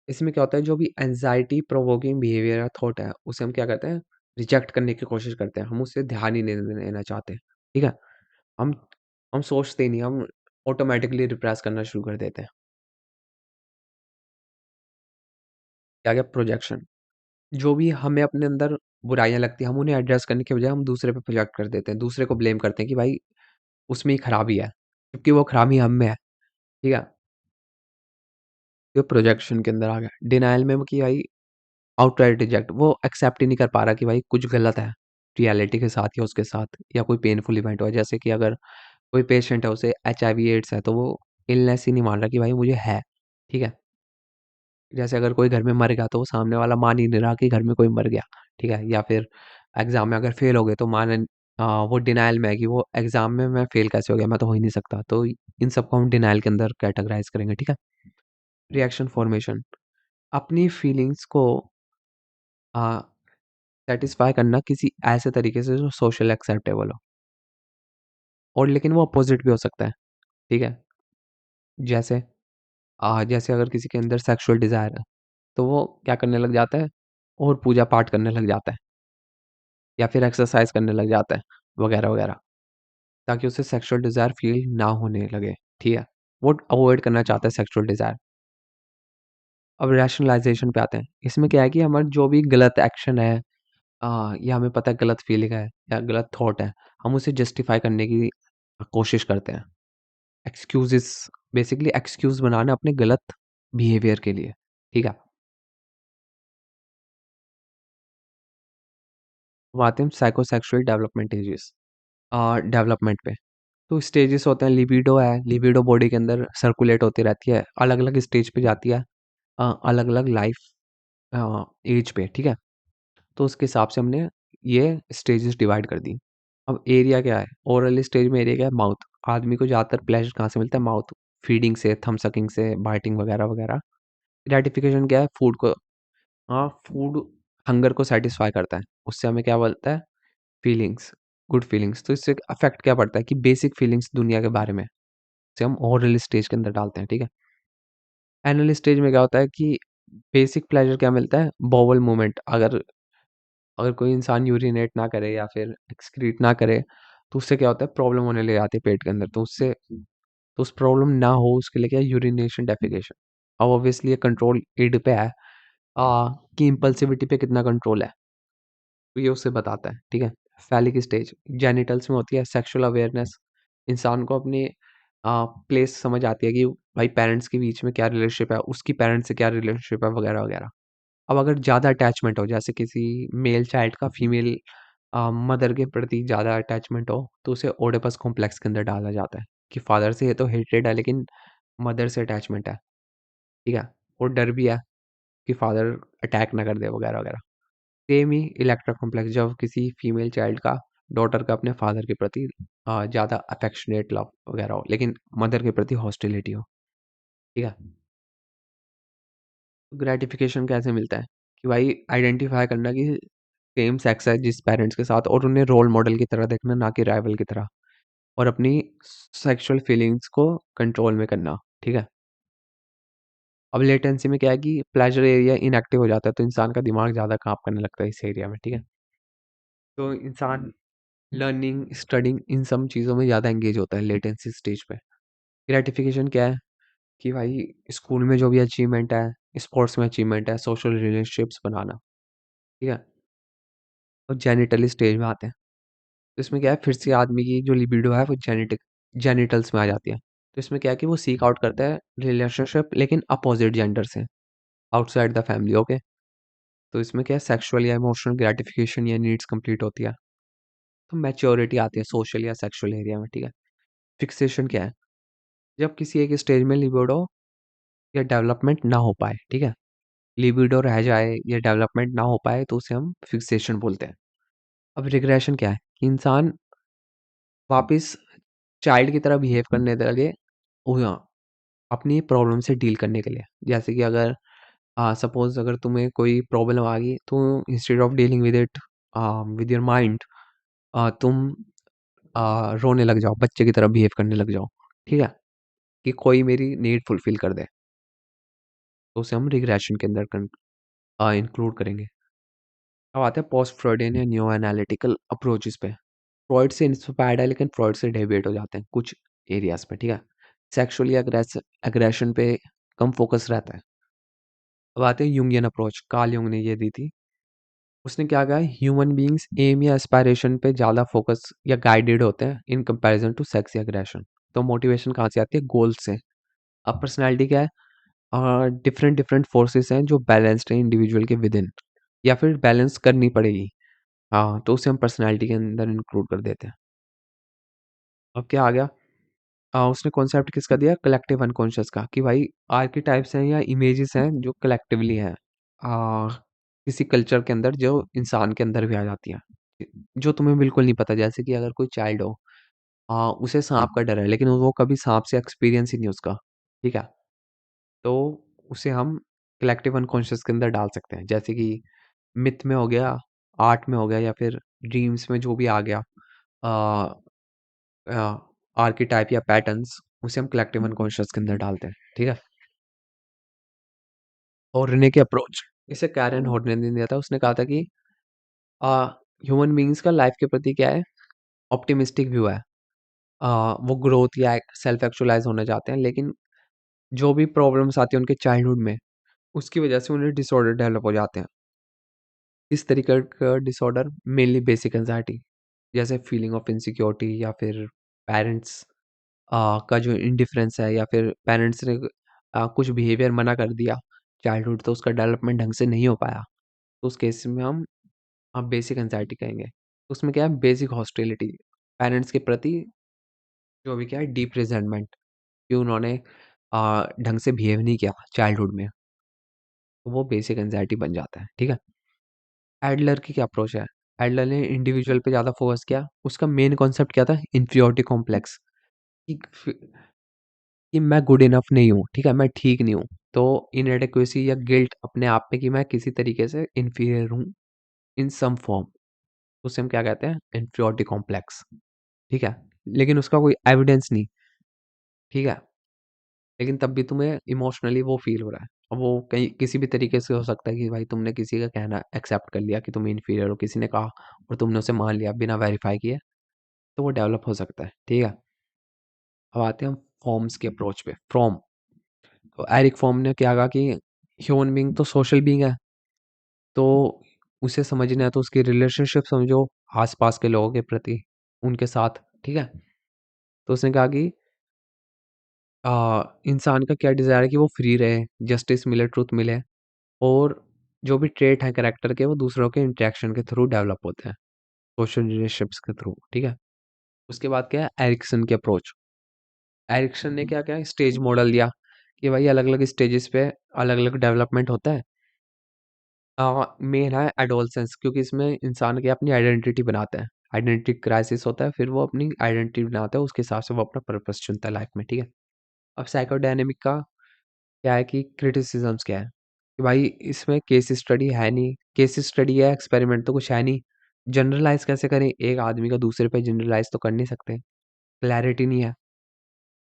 इसमें क्या होता है, जो भी एंजाइटी प्रोवोकिंग बिहेवियर या थॉट है उसे हम क्या करते हैं? रिजेक्ट करने की कोशिश करते हैं, हम उससे ध्यान ही नहीं देना चाहते, ठीक है? हम हम सोचते ही नहीं, हम ऑटोमेटिकली रिप्रेस करना शुरू कर देते हैं। क्या गया? प्रोजेक्शन। जो भी हमें अपने अंदर बुराइयां लगती हैं हम उन्हें एड्रेस करने के बजाय हम दूसरे पे प्रोजेक्ट कर देते हैं, दूसरे को ब्लेम करते हैं कि भाई उसमें ही खराबी है, जबकि वो खराबी हम में है, ठीक है? ये प्रोजेक्शन के अंदर आ गया। डिनायल में कि भाई आउटराइट रिजेक्ट, वो एक्सेप्ट ही नहीं कर पा रहा कि भाई कुछ गलत है रियलिटी के साथ या उसके साथ, या कोई पेनफुल इवेंट हुआ, जैसे कि अगर कोई पेशेंट है उसे एचआईवी एड्स है तो वो इलनेस ही नहीं मान रहा कि भाई मुझे है, ठीक है? जैसे अगर कोई घर में मर गया तो वो सामने वाला मान ही नहीं रहा कि घर में कोई मर गया, ठीक है? या फिर एग्जाम में अगर फेल हो गए तो वो डिनायल में है कि वो एग्जाम में मैं फेल कैसे हो गया, मैं तो हो ही नहीं सकता। तो इन सबको हम डिनायल के अंदर कैटेगराइज करेंगे, ठीक है? रिएक्शन फॉर्मेशन, अपनी फीलिंग्स को सैटिस्फाई करना किसी ऐसे तरीके से जो सोशल एक्सेप्टेबल हो, और लेकिन वो अपोजिट भी हो सकता है, ठीक है? जैसे जैसे अगर किसी के अंदर सेक्सुअल डिजायर है तो वो क्या करने लग जाता है? और पूजा पाठ करने लग जाता है, या फिर एक्सरसाइज करने लग जाता है, वगैरह वगैरह, ताकि उसे सेक्सुअल डिजायर फील ना होने लगे, ठीक है? वो अवॉइड करना चाहता है सेक्सुअल डिजायर। अब रैशनलाइजेशन पे आते हैं। इसमें क्या है कि हमारा जो भी गलत एक्शन है, या हमें पता है गलत फीलिंग है या गलत थॉट है, हम उसे जस्टिफाई करने की कोशिश करते हैं। एक्सक्यूज़ेज़, बेसिकली एक्सक्यूज़ बनाना अपने गलत बिहेवियर के लिए, ठीक है? अब आते हैं साइकोसेक्सुअल डेवलपमेंट स्टेजेस, डेवलपमेंट पे। तो स्टेजेस होते हैं, लिबिडो है, लिबिडो बॉडी के अंदर सर्कुलेट होती रहती है, अलग-अलग स्टेज पे जाती है, अलग-अलग लाइफ एज पे, ठीक है? तो उसके हिसाब से हमने ये स्टेजेस डिवाइड कर दी। अब एरिया क्या है? ओरल स्टेज में एरिया क्या है? माउथ। आदमी को ज़्यादातर प्लेज़र कहाँ से मिलता है? माउथ, फीडिंग से, थंब सकिंग से, बाइटिंग वगैरह-वगैरह। ग्रैटिफिकेशन क्या है? फूड को, फूड हंगर को सैटिस्फाई करता है। उससे हमें क्या मिलता है? Feelings, good feelings. तो इससे इफ़ेक्ट क्या पड़ता है कि बेसिक फीलिंग्स दुनिया के बारे में, से हम ओरल स्टेज के अंदर डालते हैं, ठीक है? एनल स्टेज में क्या होता है कि बेसिक प्लेज़र क्या मिलता है? Bowel movement. अगर अगर कोई इंसान यूरिनेट ना करे या फिर एक्सक्रीट ना करे, तो उससे क्या होता है? प्रॉब्लम होने लग जाती है पेट के अंदर। तो उस प्रॉब्लम ना हो उसके लिए क्या है? Urination, defecation. अब ऑब्वियसली ये कंट्रोल ईड पे है, कि इम्पल्सिविटी पे कितना कंट्रोल है, तो ये उससे बताता है, ठीक है? फैलिक स्टेज जेनिटल्स में होती है। सेक्सुअल अवेयरनेस, इंसान को अपनी प्लेस समझ आती है कि भाई पेरेंट्स के बीच में क्या रिलेशनशिप है, उसकी पेरेंट्स से क्या रिलेशनशिप है, वगैरह-वगैरह। अब अगर ज़्यादा अटैचमेंट हो, जैसे किसी मेल चाइल्ड का फीमेल मदर के प्रति ज़्यादा अटैचमेंट हो, तो उसे ओडिपस कॉम्प्लेक्स के अंदर डाला जाता है कि फादर से ये तो हेटेड है लेकिन मदर से अटैचमेंट है, ठीक है? और डर भी है कि फादर अटैक ना कर दे, वगैरह-वगैरह। सेम ही इलेक्ट्रा कॉम्प्लेक्स, जब किसी फीमेल चाइल्ड का, डॉटर का अपने फादर के प्रति ज़्यादा अफेक्शनेट लव वगैरह हो, लेकिन मदर के प्रति हॉस्टिलिटी हो, ठीक है? ग्रैटिफिकेशन कैसे मिलता है कि भाई आइडेंटिफाई करना कि सेम सेक्स है जिस पेरेंट्स के साथ, और उन्हें रोल मॉडल की तरह देखना, ना कि राइवल की तरह, और अपनी सेक्सुअल फीलिंग्स को कंट्रोल में करना, ठीक है? अब लेटेंसी में क्या है कि प्लेजर एरिया इनएक्टिव हो जाता है, तो इंसान का दिमाग ज़्यादा काम करने लगता है इस एरिया में, ठीक है? तो इंसान लर्निंग, स्टडिंग इन सब चीज़ों में ज़्यादा एंगेज होता है लेटेंसी स्टेज पे। ग्रेटिफिकेशन क्या है कि भाई स्कूल में जो भी अचीवमेंट है, स्पोर्ट्स में अचीवमेंट है, सोशल रिलेशनशिप्स बनाना, ठीक है? और जेनिटल स्टेज में आते हैं। तो इसमें क्या है फिर से आदमी की जो लिबिडो है वो जेनिटल्स में आ जाती है। तो इसमें क्या है कि वो सीक आउट करता है रिलेशनशिप लेकिन अपोजिट जेंडर से, आउटसाइड द फैमिली, ओके? तो इसमें क्या है सेक्सुअल या इमोशनल ग्रेटिफिकेशन या नीड्स कंप्लीट होती है। तो मैच्योरिटी आती है सोशल या सेक्सुअल एरिया में, ठीक है? फिक्सेशन क्या है? जब किसी एक स्टेज में लिबिडो या डेवलपमेंट ना हो पाए, ठीक है? लिबिडो रह जाए या डेवलपमेंट ना हो पाए तो उसे हम फिक्सेशन बोलते हैं। अब रिग्रेशन क्या है? कि इंसान वापस चाइल्ड की तरह बिहेव करने लगे हाँ, अपनी प्रॉब्लम से डील करने के लिए। जैसे कि अगर सपोज़ अगर तुम्हें कोई प्रॉब्लम आ गई तो instead of dealing with it with your mind तुम रोने लग जाओ, बच्चे की तरह बिहेव करने लग जाओ, ठीक है? कि कोई मेरी नीड फुलफ़िल कर दे, तो उसे हम रिग्रेशन के अंदर इंक्लूड करेंगे। अब आते हैं पोस्ट फ्रॉयडियन या न्यो एनालिटिकल अप्रोचेस पे। फ्रॉइड से इंस्पायर्ड है लेकिन फ्रॉइड से डेविएट हो जाते हैं कुछ एरियाज़ पे, ठीक है? सेक्सुअली एग्रेशन पे कम फ़ोकस रहता है। अब आते हैं यूंगियन अप्रोच, कार्ल यूंग ने ये दी थी। उसने क्या कहा ह्यूमन बीइंग्स एम या एस्पायरेशन पे ज़्यादा फ़ोकस या गाइडेड होते हैं इन कंपैरिजन टू सेक्स या एग्रेशन। तो मोटिवेशन कहाँ से आती है? गोल से। अब पर्सनैलिटी क्या है? डिफरेंट डिफरेंट फोर्सेस हैं जो बैलेंस्ड हैं इंडिविजुअल के विद इन, या फिर बैलेंस करनी पड़ेगी। हाँ, तो उसे हम पर्सनैलिटी के अंदर इंक्लूड कर देते हैं। अब क्या आ गया? उसने कॉन्सेप्ट किसका दिया? कलेक्टिव अनकॉन्शियस का, कि भाई आर्किटाइप्स हैं या इमेजेस हैं जो कलेक्टिवली हैं किसी कल्चर के अंदर, जो इंसान के अंदर भी आ जाती हैं, जो तुम्हें बिल्कुल नहीं पता। जैसे कि अगर कोई चाइल्ड हो, उसे सांप का डर है लेकिन वो कभी सांप से एक्सपीरियंस ही नहीं उसका, ठीक है? तो उसे हम कलेक्टिव अनकॉन्शियस के अंदर डाल सकते हैं। जैसे कि मिथ में हो गया, आर्ट में हो गया, या फिर ड्रीम्स में जो भी आ गया आर्किटाइप या पैटर्न्स, उसे हम कलेक्टिव अनकॉन्शियस के अंदर डालते हैं, ठीक है? और रेने की अप्रोच, इसे कैरन हॉर्ने ने दिया था। उसने कहा था कि ह्यूमन बीइंग्स का लाइफ के प्रति क्या है? ऑप्टिमिस्टिक व्यू है। वो ग्रोथ या सेल्फ एक्चुअलाइज होना चाहते हैं, लेकिन जो भी प्रॉब्लम्स आती हैं उनके चाइल्डहुड में, उसकी वजह से उन्हें डिसऑर्डर डेवलप हो जाते हैं। इस तरीके का डिसऑर्डर मेनली बेसिक एंजाइटी, जैसे फीलिंग ऑफ इनसिक्योरिटी, या फिर पेरेंट्स का जो इंडिफरेंस है, या फिर पेरेंट्स ने कुछ बिहेवियर मना कर दिया चाइल्डहुड, तो उसका डेवलपमेंट ढंग से नहीं हो पाया, तो उस केस में हम बेसिक एंजाइटी कहेंगे। उसमें क्या है? बेसिक हॉस्टिलिटी, पेरेंट्स के प्रति जो भी क्या है डीप रिजेंटमेंट, कि उन्होंने ढंग से बिहेव नहीं किया चाइल्डहुड में, तो वो बेसिक एंजाइटी बन जाता है, ठीक है? एडलर की क्या अप्रोच है? एडलर ने इंडिविजुअल पे ज़्यादा फोकस किया। उसका मेन कॉन्सेप्ट क्या था? इन्फीरियॉरिटी कॉम्प्लेक्स, कि कि मैं गुड इनफ नहीं हूँ, ठीक है? मैं ठीक नहीं हूँ। तो इनएडेक्वेसी या गिल्ट अपने आप में, कि मैं किसी तरीके से इन्फीरियर हूँ इन सम फॉर्म, उसे हम क्या कहते हैं? इन्फीरियॉरिटी कॉम्प्लेक्स, ठीक है? लेकिन उसका कोई एविडेंस नहीं, ठीक है? लेकिन तब भी तुम्हें इमोशनली वो फ़ील हो रहा है। अब वो कहीं किसी भी तरीके से हो सकता है कि भाई तुमने किसी का कहना एक्सेप्ट कर लिया कि तुम इन्फीरियर हो, किसी ने कहा और तुमने उसे मान लिया बिना वेरीफ़ाई किए, तो वो डेवलप हो सकता है, ठीक है? अब आते हैं हम फॉर्म्स के अप्रोच पे। फ्रॉम, तो एरिक फॉर्म ने क्या कहा कि ह्यूमन बीइंग तो सोशल बीइंग है, तो उसे समझना है तो उसकी रिलेशनशिप समझो आस-पास के लोगों के प्रति, उनके साथ, ठीक है? तो उसने कहा कि इंसान का क्या डिज़ायर है कि वो फ्री रहे, जस्टिस मिले, ट्रुथ मिले, और जो भी ट्रेट हैं कैरेक्टर के वो दूसरों के इंटरेक्शन के थ्रू डेवलप होते हैं, सोशल रिलेशनशिप्स के थ्रू, ठीक है? उसके बाद क्या है? एरिक्सन की अप्रोच। एरिक्सन ने क्या क्या स्टेज मॉडल दिया कि भाई अलग-अलग स्टेजेस पे अलग-अलग डेवलपमेंट होता है। मेन है एडोलसेंस, क्योंकि इसमें इंसान की अपनी आइडेंटिटी बनाता है। आइडेंटिटी क्राइसिस होता है, फिर वो अपनी आइडेंटिटी बनाता है, उसके हिसाब से वो अपना पर्पस चुनता है लाइफ में, ठीक है? अब साइकोडायनामिक का क्या है कि क्रिटिसिज़्म्स क्या है? कि भाई इसमें केस स्टडी है नहीं, केस स्टडी है, एक्सपेरिमेंट तो कुछ है नहीं। जनरलाइज़ कैसे करें? एक आदमी का दूसरे पे जनरलाइज़ तो कर नहीं सकते। क्लैरिटी नहीं है,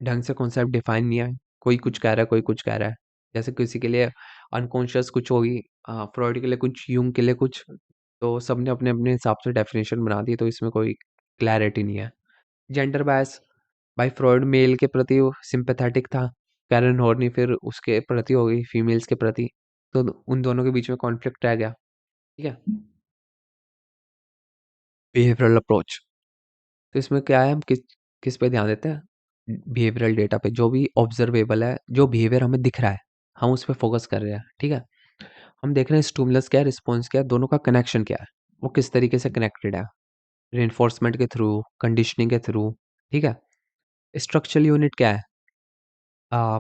ढंग से कॉन्सेप्ट डिफाइन नहीं है, कोई कुछ कह रहा है, कोई कुछ कह रहा है, जैसे किसी के लिए अनकॉन्शियस कुछ होगी, फ्रॉइड के लिए कुछ, यूंग के लिए कुछ, तो सबने अपने अपने हिसाब से डेफिनेशन बना दी, तो इसमें कोई क्लैरिटी नहीं है। जेंडर बायस, भाई फ्रॉइड मेल के प्रति सिंपैथेटिक था, कैरन हॉर्नी फिर उसके प्रति हो गई फीमेल्स के प्रति, तो उन दोनों के बीच में कॉन्फ्लिक्ट रह गया। ठीक है। बिहेवियरल अप्रोच, तो इसमें क्या है, हम किस किस पे ध्यान देते हैं, बिहेवियरल डेटा पे, जो भी ऑब्जर्वेबल है, जो बिहेवियर हमें दिख रहा है, हम उस पर फोकस कर रहे हैं। ठीक है। हम देख रहे हैं स्टिमुलस क्या है, रिस्पॉन्स क्या है, दोनों का कनेक्शन क्या है, वो किस तरीके से कनेक्टेड है, रेनफोर्समेंट के थ्रू, कंडीशनिंग के थ्रू। ठीक है। स्ट्रक्चरल यूनिट क्या है,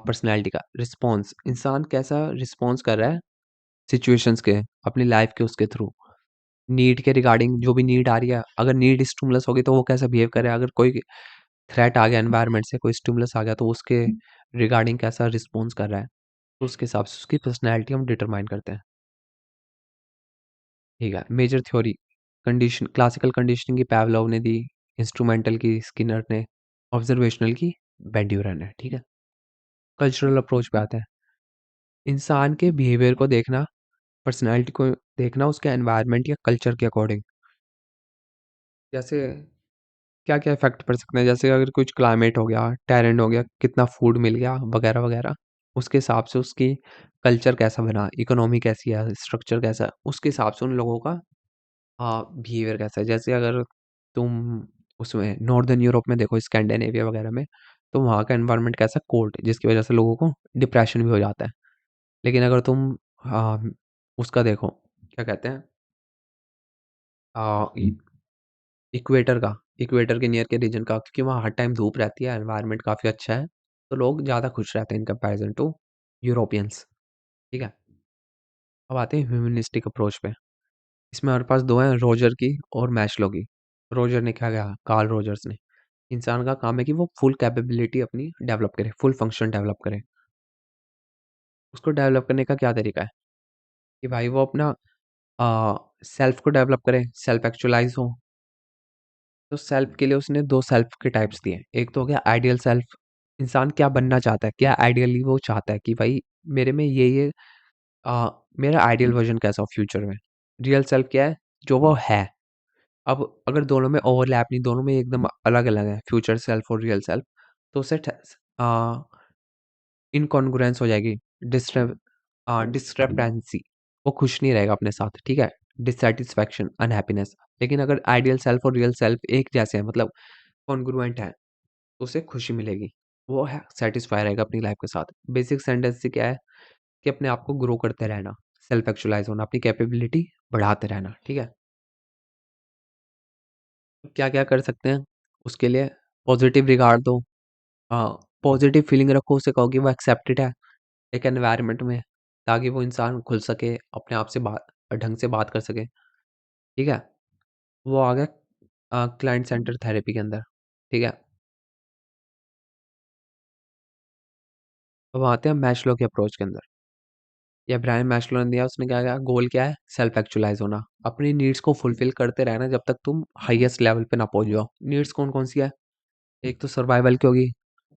पर्सनैलिटी का रिस्पॉन्स, इंसान कैसा रिस्पॉन्स कर रहा है सिचुएशंस के, अपनी लाइफ के उसके थ्रू, नीड के रिगार्डिंग, जो भी नीड आ रही है, अगर नीड स्टिमुलस होगी तो वो कैसा बिहेव करे, अगर कोई थ्रेट आ गया एनवायरनमेंट से, कोई स्टिमुलस आ गया, तो उसके रिगार्डिंग कैसा रिस्पॉन्स कर रहा है, तो उसके हिसाब से उसकी पर्सनैलिटी हम डिटरमाइन करते हैं। ठीक है। Major theory, condition, classical conditioning की पैवलोव ने दी, इंस्ट्रूमेंटल की स्किनर ने, ऑब्जर्वेशनल की बेंड्यूरन ने। ठीक है। कल्चरल अप्रोच पे आते हैं, इंसान के बिहेवियर को देखना, पर्सनैलिटी को देखना उसके एनवायरनमेंट या कल्चर के अकॉर्डिंग, जैसे क्या क्या इफेक्ट पड़ सकते हैं, जैसे अगर कुछ क्लाइमेट हो गया, टेरेंट हो गया, कितना फूड मिल गया, वगैरह वगैरह, उसके हिसाब से उसकी कल्चर कैसा बना, इकोनॉमी कैसी है, स्ट्रक्चर कैसा है, उसके हिसाब से उन लोगों का बिहेवियर कैसा है। जैसे अगर तुम उसमें नॉर्दर्न यूरोप में देखो, स्कैंडिनेविया वगैरह में, तो वहाँ का एनवायरनमेंट कैसा, कोल्ड, जिसकी वजह से लोगों को डिप्रेशन भी हो जाता है। लेकिन अगर तुम उसका देखो, क्या कहते हैं, इक्वेटर का, इक्वेटर के नियर के रीजन का, क्योंकि वहाँ हर टाइम धूप रहती है, एनवायरनमेंट काफ़ी अच्छा है, तो लोग ज़्यादा खुश रहते हैं इन कंपैरिजन टू यूरोपियंस। ठीक है। अब आते हैं ह्यूमनिस्टिक अप्रोच पे, इसमें हमारे पास दो हैं, रोजर की और मैस्लो की। रोजर ने क्या कहा, कार्ल रोजर्स ने, इंसान का काम है कि वो फुल कैपेबिलिटी अपनी डेवलप करे, फुल फंक्शन डेवलप करे। उसको डेवलप करने का क्या तरीका है कि भाई वो अपना सेल्फ को डेवलप करे, सेल्फ एक्चुअलाइज हो। तो सेल्फ के लिए उसने दो सेल्फ के टाइप्स दिए, एक तो हो गया आइडियल सेल्फ, इंसान क्या बनना चाहता है, क्या आइडियली वो चाहता है कि भाई मेरे में ये मेरा आइडियल वर्जन कैसा हो फ्यूचर में। रियल सेल्फ क्या है, जो वो है। अब अगर दोनों में ओवरलैप नहीं, दोनों में एकदम अलग अलग है, फ्यूचर सेल्फ और रियल सेल्फ, तो उससे इनकॉन्ग्रुएंस हो जाएगी, डिस्क्रिपेंसी, वो खुश नहीं रहेगा अपने साथ। ठीक है। Dissatisfaction, unhappiness. लेकिन अगर आइडियल सेल्फ और रियल सेल्फ एक जैसे हैं, मतलब कॉन्ग्रुएंट है, तो उसे खुशी मिलेगी, वो है सेटिस्फाई रहेगा अपनी लाइफ के साथ। बेसिक सेंटेंस से क्या है कि अपने आप को ग्रो करते रहना, सेल्फ एक्चुअलाइज होना, अपनी कैपेबिलिटी बढ़ाते रहना। ठीक है। क्या क्या कर सकते हैं उसके लिए, पॉजिटिव रिगार्ड दो, हाँ, पॉजिटिव फीलिंग रखो, उसे कहो कि वो एक्सेप्टेड है एक एनवायरनमेंट में, ताकि वो इंसान खुल सके, अपने आप से बात, ढंग से बात कर सके। ठीक है। वो आ गया क्लाइंट सेंटर थेरेपी के अंदर। ठीक है। अब आते हैं मैस्लो के अप्रोच के अंदर, या ब्रायन मैस्लो ने दिया, उसने क्या कहा, गोल क्या है, सेल्फ एक्चुअलाइज होना, अपनी नीड्स को फुलफिल करते रहना जब तक तुम हाईएस्ट लेवल पे ना पहुंच जाओ। नीड्स कौन कौन सी है, एक तो सर्वाइवल की होगी,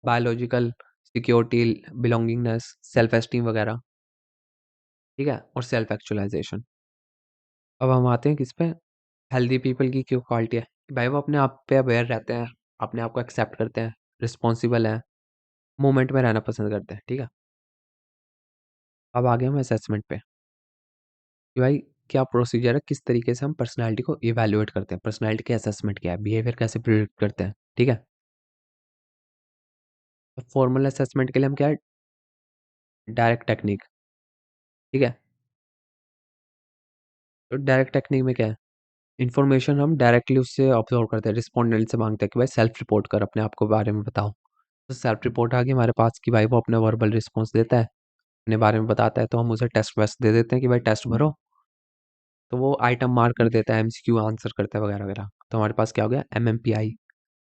biological, security, belongingness, self esteem वगैरह। ठीक है। और सेल्फ एक्चुअलाइजेशन। अब हम आते हैं किस पे, हेल्दी पीपल की क्यों क्वालिटी है, भाई वो अपने आप पे अवेयर रहते हैं, अपने आप को एक्सेप्ट करते हैं, रिस्पॉन्सिबल हैं, मोमेंट में रहना पसंद करते हैं। ठीक है। अब आ गए हम असेसमेंट पे कि भाई क्या प्रोसीजर है, किस तरीके से हम पर्सनैलिटी को इवैल्यूएट करते हैं, पर्सनैलिटी के असेसमेंट क्या है, बिहेवियर कैसे प्रिडिक्ट करते हैं। ठीक है। फॉर्मल असेसमेंट के लिए हम क्या है, डायरेक्ट टेक्निक। ठीक है। तो डायरेक्ट टेक्निक में क्या है, इन्फॉर्मेशन हम डायरेक्टली उससे ऑब्जर्व करते हैं, रिस्पोंडेंट से मांगते हैं कि भाई सेल्फ रिपोर्ट कर, अपने आप को बारे में बताओ। तो सेल्फ रिपोर्ट आ गई हमारे पास कि भाई वो अपना वर्बल रिस्पॉन्स देता है, अपने बारे में बताता है, तो हम उसे टेस्ट वेस्ट दे देते हैं कि भाई टेस्ट भरो, तो वो आइटम मार्क कर देता है, एमसीक्यू आंसर करता है, वगैरह वगैरह। तो हमारे पास क्या हो गया, एमएमपीआई।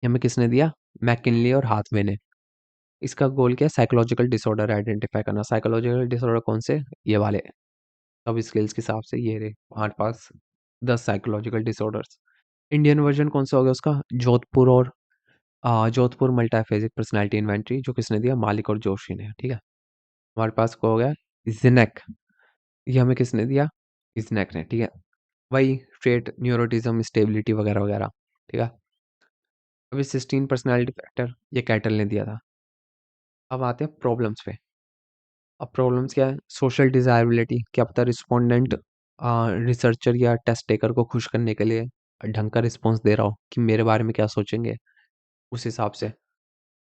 हमें किसने दिया, मैकिनली और हाथवे ने। इसका गोल क्या है, साइकोलॉजिकल डिसऑर्डर आइडेंटिफाई करना। साइकोलॉजिकल डिसऑर्डर कौन से, ये वाले, सब स्किल्स के हिसाब से ये रहे हमारे पास 10 साइकोलॉजिकल डिसऑर्डर्स। इंडियन वर्जन कौन सा हो गया उसका, जोधपुर और जोधपुर मल्टाफेजिक पर्सनैलिटी इन्वेंट्री, जो किसने दिया, मालिक और जोशी ने। ठीक है। हमारे पास को हो गया जिनेक, ये हमें किसने दिया? जिनेक ने, ठीक है। वही ट्रेट, न्यूरोटिज्म, स्टेबिलिटी वगैरह वगैरह, ठीक है। अभी 16 पर्सनालिटी फैक्टर ये कैटल ने दिया था। अब आते हैं प्रॉब्लम्स पे। अब प्रॉब्लम्स क्या है? सोशल डिजायरेबिलिटी, क्या पता रिस्पोंडेंट रिसर्चर या टेस्ट टेकर को खुश करने के लिए ढंग का रिस्पॉन्स दे रहा हो कि मेरे बारे में क्या सोचेंगे उस हिसाब से।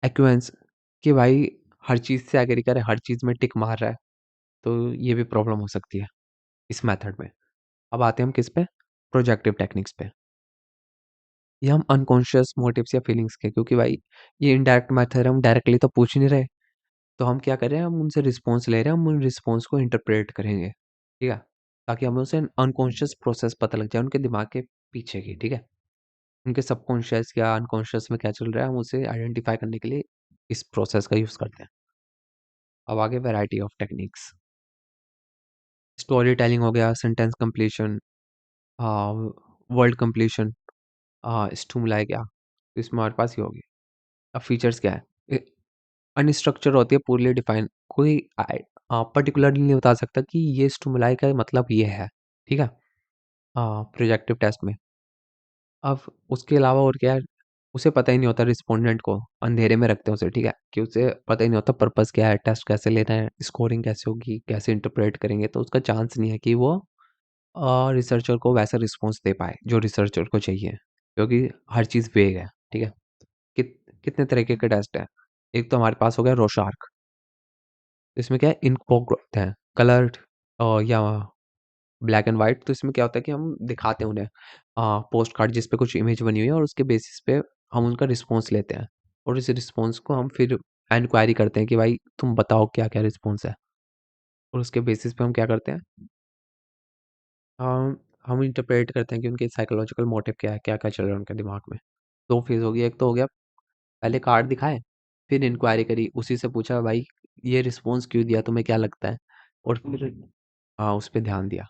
एक्वेंस, कि भाई हर चीज़ से एग्री करे, हर चीज़ में टिक मार रहा है, तो ये भी प्रॉब्लम हो सकती है इस मेथड में। अब आते हैं हम किस पे? प्रोजेक्टिव टेक्निक्स पे। ये हम अनकॉन्शियस मोटिव्स या फीलिंग्स के, क्योंकि भाई ये इनडायरेक्ट मेथड है, हम डायरेक्टली तो पूछ नहीं रहे, तो हम क्या कर रहे हैं, हम उनसे रिस्पॉन्स ले रहे हैं, हम उन रिस्पॉन्स को इंटरप्रेट करेंगे, ठीक है, ताकि हमें उसे अनकॉन्शियस प्रोसेस पता लग जाए उनके दिमाग के पीछे की, ठीक है, उनके सबकॉन्शियस या अनकॉन्शियस में क्या चल रहा है, हम उसे आइडेंटिफाई करने के लिए इस प्रोसेस का यूज़ करते हैं। अब आगे variety of techniques, story telling हो गया, सेंटेंस कंप्लीशन, वर्ड कंप्लीशन, स्टूमलाई क्या, तो इसमें हमारे पास ये होगी। अब फीचर्स क्या है? अनस्ट्रक्चर होती है, पूर्ली डिफाइन, कोई पर्टिकुलरली नहीं बता सकता कि ये स्टिमुलाई का मतलब ये है, ठीक है, प्रोजेक्टिव टेस्ट में। अब उसके अलावा और क्या है, उसे पता ही नहीं होता, रिस्पोंडेंट को अंधेरे में रखते हैं उसे, ठीक है, कि उसे पता ही नहीं होता पर्पस क्या है, टेस्ट कैसे लेना है, स्कोरिंग कैसे होगी, कैसे इंटरप्रेट करेंगे, तो उसका चांस नहीं है कि वो रिसर्चर को वैसा रिस्पॉन्स दे पाए जो रिसर्चर को चाहिए, क्योंकि हर चीज़ वेग है, ठीक है। कितने तरीके के टेस्ट है? एक तो हमारे पास हो गया रोशार्क, इसमें क्या है, इनको होते हैं कलर्ड या ब्लैक एंड वाइट, तो इसमें क्या होता है कि हम दिखाते हैं उन्हें पोस्ट कार्ड जिस पे कुछ इमेज बनी हुई है, और उसके बेसिस पे हम उनका रिस्पॉन्स लेते हैं, और इस रिस्पॉन्स को हम फिर इंक्वायरी करते हैं कि भाई तुम बताओ क्या क्या रिस्पॉन्स है, और उसके बेसिस पे हम क्या करते हैं, हम इंटरप्रेट करते हैं कि उनके साइकोलॉजिकल मोटिव क्या है, क्या क्या चल रहा है उनके दिमाग में। दो फेज हो गया, एक तो हो गया पहले कार्ड दिखाए, फिर इंक्वायरी करी, उसी से पूछा भाई ये रिस्पॉन्स क्यों दिया, तुम्हें क्या लगता है, और फिर उस पे ध्यान दिया।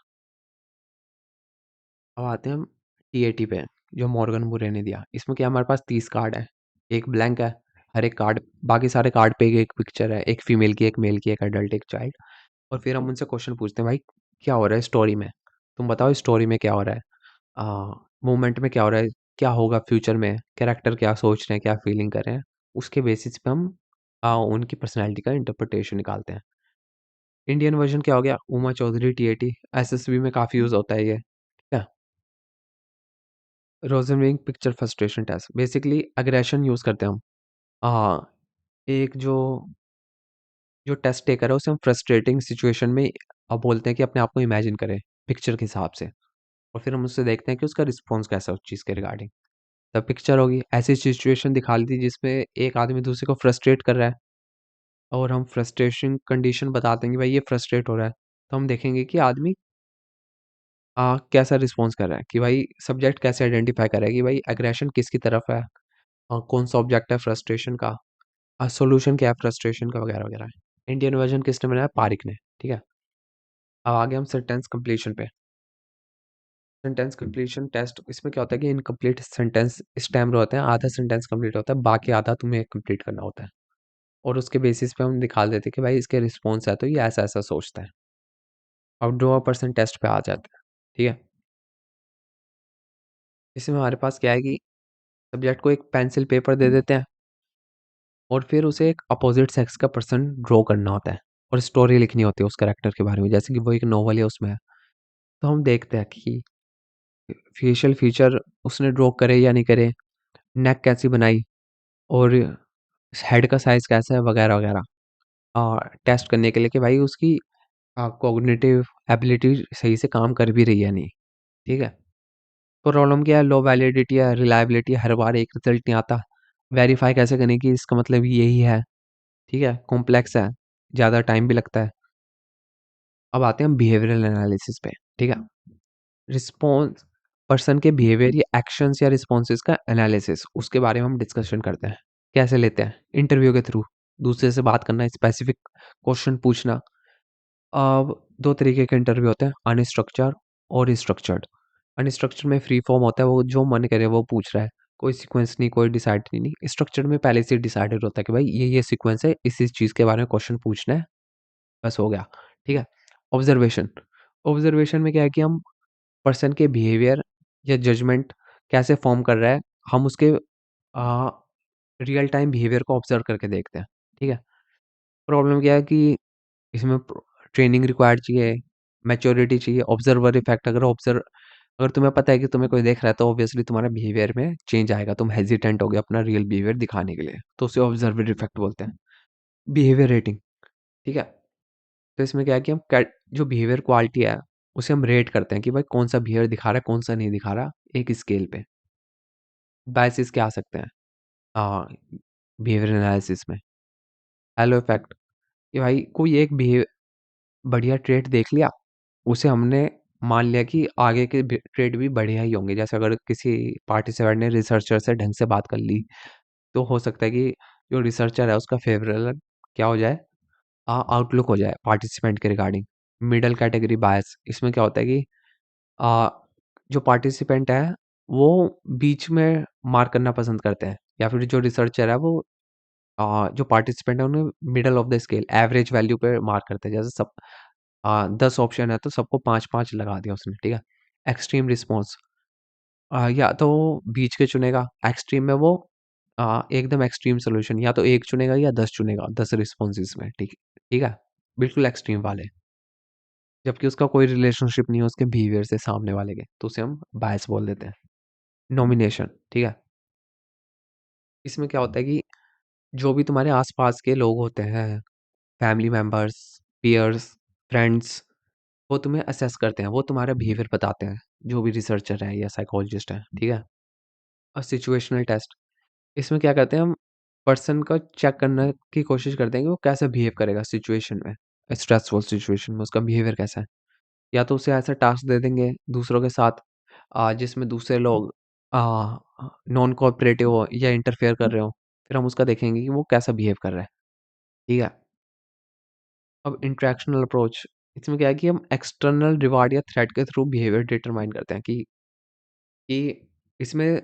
अब आते हैं हम टीएटी पे, जो मॉर्गन मुरे ने दिया। इसमें क्या हमारे पास 30 कार्ड है, एक ब्लैंक है, हर एक कार्ड, बाकी सारे कार्ड पे एक पिक्चर है, एक फीमेल की, एक मेल की, एक एडल्ट, एक चाइल्ड, और फिर हम उनसे क्वेश्चन पूछते हैं भाई क्या हो रहा है स्टोरी में, तुम बताओ स्टोरी में क्या हो रहा है, मूवमेंट में क्या हो रहा है, क्या होगा फ्यूचर में, कैरेक्टर क्या सोच रहे हैं, क्या फीलिंग कर रहे हैं, उसके बेसिस पे हम उनकी पर्सनैलिटी का इंटरप्रिटेशन निकालते हैं। इंडियन वर्जन क्या हो गया, उमा चौधरी टीएटी, एसएसबी में काफ़ी यूज़ होता है ये, ठीक है। Rosenzweig picture frustration test, basically aggression use करते हैं हम। एक जो जो टेस्ट टेकर है उसे हम फ्रस्ट्रेटिंग सिचुएशन में बोलते हैं कि अपने आप को इमेजिन करें पिक्चर के हिसाब से, और फिर हम उससे देखते हैं कि उसका रिस्पॉन्स कैसा है उस चीज़ के रिगार्डिंग। तब पिक्चर होगी, ऐसी सिचुएशन दिखा दी जिसमें एक आदमी दूसरे को फ्रस्ट्रेट कर रहा है, और हम फ्रस्ट्रेशन कंडीशन बताते हैं कि भाई ये फ्रस्ट्रेट हो रहा है, तो हम देखेंगे कि आदमी कैसा रिस्पॉन्स कर रहा है, कि भाई सब्जेक्ट कैसे आइडेंटिफाई कर रहा है कि भाई एग्रेशन किसकी तरफ है, कौन सा ऑब्जेक्ट है फ्रस्ट्रेशन का, सॉल्यूशन क्या है फ्रस्ट्रेशन का, वगैरह वगैरह। इंडियन वर्जन किसने बनाया? पारिक ने, ठीक है। अब आगे हम सेंटेंस कंप्लीशन पे। सेंटेंस कंप्लीशन टेस्ट, इसमें क्या होता है कि इनकम्प्लीट सेंटेंस स्टेम होते हैं, आधा सेंटेंस कंप्लीट होता है, बाकी आधा तुम्हें कंप्लीट करना होता है, और उसके बेसिस पे हम दिखा देते हैं कि भाई इसके रिस्पॉन्स है तो ये ऐसा ऐसा सोचता है। अब ड्रॉ परसेंट टेस्ट पे आ जाता है, ठीक है। इसमें हमारे पास क्या है कि सब्जेक्ट को एक पेंसिल पेपर दे देते हैं, और फिर उसे एक अपोजिट सेक्स का पर्सन ड्रॉ करना होता है, और स्टोरी लिखनी होती है उस कैरेक्टर के बारे में, जैसे कि वो एक नॉवल है उसमें है। तो हम देखते हैं कि फेशियल फीचर उसने ड्रॉ करे या नहीं करे, नेक कैसी बनाई, और हेड का साइज़ कैसा है, वगैरह वगैरह, टेस्ट करने के लिए कि भाई उसकी कॉग्निटिव एबिलिटी सही से काम कर भी रही है नहीं, ठीक है। प्रॉब्लम क्या है, लो वैलिडिटी है, रिलायबिलिटी, हर बार एक रिजल्ट नहीं आता, वेरीफाई कैसे करें कि इसका मतलब यही है, ठीक है, कॉम्प्लेक्स है, ज़्यादा टाइम भी लगता है। अब आते हैं हम बिहेवियरल एनालिसिस पे, ठीक है। रिस्पॉन्स, पर्सन के बिहेवियर या एक्शंस या रिस्पॉन्सेज का एनालिसिस, उसके बारे में हम डिस्कशन करते हैं। कैसे लेते हैं? इंटरव्यू के थ्रू, दूसरे से बात करना, स्पेसिफिक क्वेश्चन पूछना। अब दो तरीके के इंटरव्यू होते हैं, अनस्ट्रक्चर्ड और स्ट्रक्चर्ड। अनस्ट्रक्चर्ड में फ्री फॉर्म होता है, वो जो मन करे वो पूछ रहा है, कोई सीक्वेंस नहीं, कोई डिसाइड नहीं। स्ट्रक्चर्ड में पहले से डिसाइडेड होता है कि भाई ये सीक्वेंस है, इस चीज़ के बारे में क्वेश्चन पूछना है, बस हो गया, ठीक है? ऑब्ज़र्वेशन, ऑब्ज़र्वेशन में क्या है कि हम पर्सन के बिहेवियर या जजमेंट कैसे फॉर्म कर रहा है, हम उसके रियल टाइम बिहेवियर को ऑब्ज़र्व करके देखते हैं, ठीक है? प्रॉब्लम क्या है कि इसमें ट्रेनिंग रिक्वायर्ड चाहिए, मैच्योरिटी चाहिए, ऑब्जर्वर इफेक्ट। अगर तुम्हें पता है कि तुम्हें कोई देख रहा है तो ऑब्वियसली तुम्हारे बिहेवियर में चेंज आएगा, तुम हेजिटेंट हो गए अपना रियल बिहेवियर दिखाने के लिए, तो उसे ऑब्जर्वर इफेक्ट बोलते हैं। बिहेवियर रेटिंग, ठीक है? तो इसमें क्या है कि जो बिहेवियर क्वालिटी है उसे हम रेट करते हैं कि भाई कौन सा बिहेवियर दिखा रहा है, कौन सा नहीं दिखा रहा, एक स्केल पे। बायसेस क्या आ सकते हैं बिहेवियर एनालिसिस में? हेलो इफेक्ट, कि भाई कोई एक बिहेवियर बढ़िया ट्रेट देख लिया, उसे हमने मान लिया कि आगे के ट्रेड भी बढ़िया ही होंगे। जैसे अगर किसी पार्टिसिपेंट ने रिसर्चर से ढंग से बात कर ली, तो हो सकता है कि जो रिसर्चर है उसका फेवरेबल क्या हो जाए, आउटलुक हो जाए पार्टिसिपेंट के रिगार्डिंग। मिडल कैटेगरी बायस, इसमें क्या होता है कि आ, जो पार्टिसिपेंट है वो बीच में मार्क करना पसंद करते हैं, या फिर जो रिसर्चर है वो जो पार्टिसिपेंट है उन्हें middle of the scale average value पे मार्क करते हैं। जैसे सब 10 ऑप्शन है तो सबको 5-5 लगा दिया उसने, ठीक है? एक्सट्रीम रिस्पॉन्स, या तो वो बीच के चुनेगा, एक्सट्रीम में वो एकदम एक्सट्रीम सॉल्यूशन या तो 1 चुनेगा या 10 चुनेगा, 10 रिस्पॉन्सेज़ में, ठीक ठीक है? बिल्कुल एक्सट्रीम वाले। जबकि उसका कोई रिलेशनशिप नहीं है उसके बिहेवियर से सामने वाले के, तो उसे हम बायस बोल देते हैं। नॉमिनेशन, ठीक है? इसमें क्या होता है कि जो भी तुम्हारे आस-पास के लोग होते हैं, फैमिली मेंबर्स, पीयर्स, फ्रेंड्स, वो तुम्हें असेस करते हैं, वो तुम्हारा बिहेवियर बताते हैं, जो भी रिसर्चर है या साइकोलॉजिस्ट है, ठीक है? और सिचुएशनल टेस्ट, इसमें क्या करते हैं हम पर्सन को चेक करने की कोशिश करते हैं कि वो कैसे बिहेव करेगा सिचुएशन में, स्ट्रेसफुल सिचुएशन में उसका बिहेवियर कैसा है। या तो उसे ऐसा टास्क दे देंगे दूसरों के साथ जिसमें दूसरे लोग नॉन कोऑपरेटिव हो या इंटरफेयर कर रहे हो, फिर हम उसका देखेंगे कि वो कैसा बिहेव कर रहा है, ठीक है? अब इंटरैक्शनल अप्रोच, इसमें क्या है कि हम एक्सटर्नल रिवार्ड या थ्रेट के थ्रू बिहेवियर डिटरमाइन करते हैं कि इसमें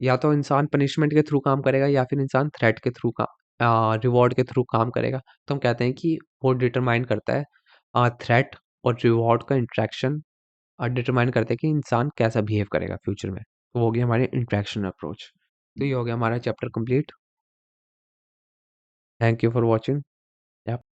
या तो इंसान पनिशमेंट के थ्रू काम करेगा या फिर इंसान थ्रेट के थ्रू का रिवॉर्ड के थ्रू काम करेगा। तो हम कहते हैं कि वो डिटरमाइन करता है थ्रेट और रिवॉर्ड का इंटरेक्शन डिटरमाइन करते हैं कि इंसान कैसा बिहेव करेगा फ्यूचर में। तो वो हो गया हमारे इंटरेक्शन अप्रोच। तो ये हो गया हमारा chapter complete. Thank you for watching.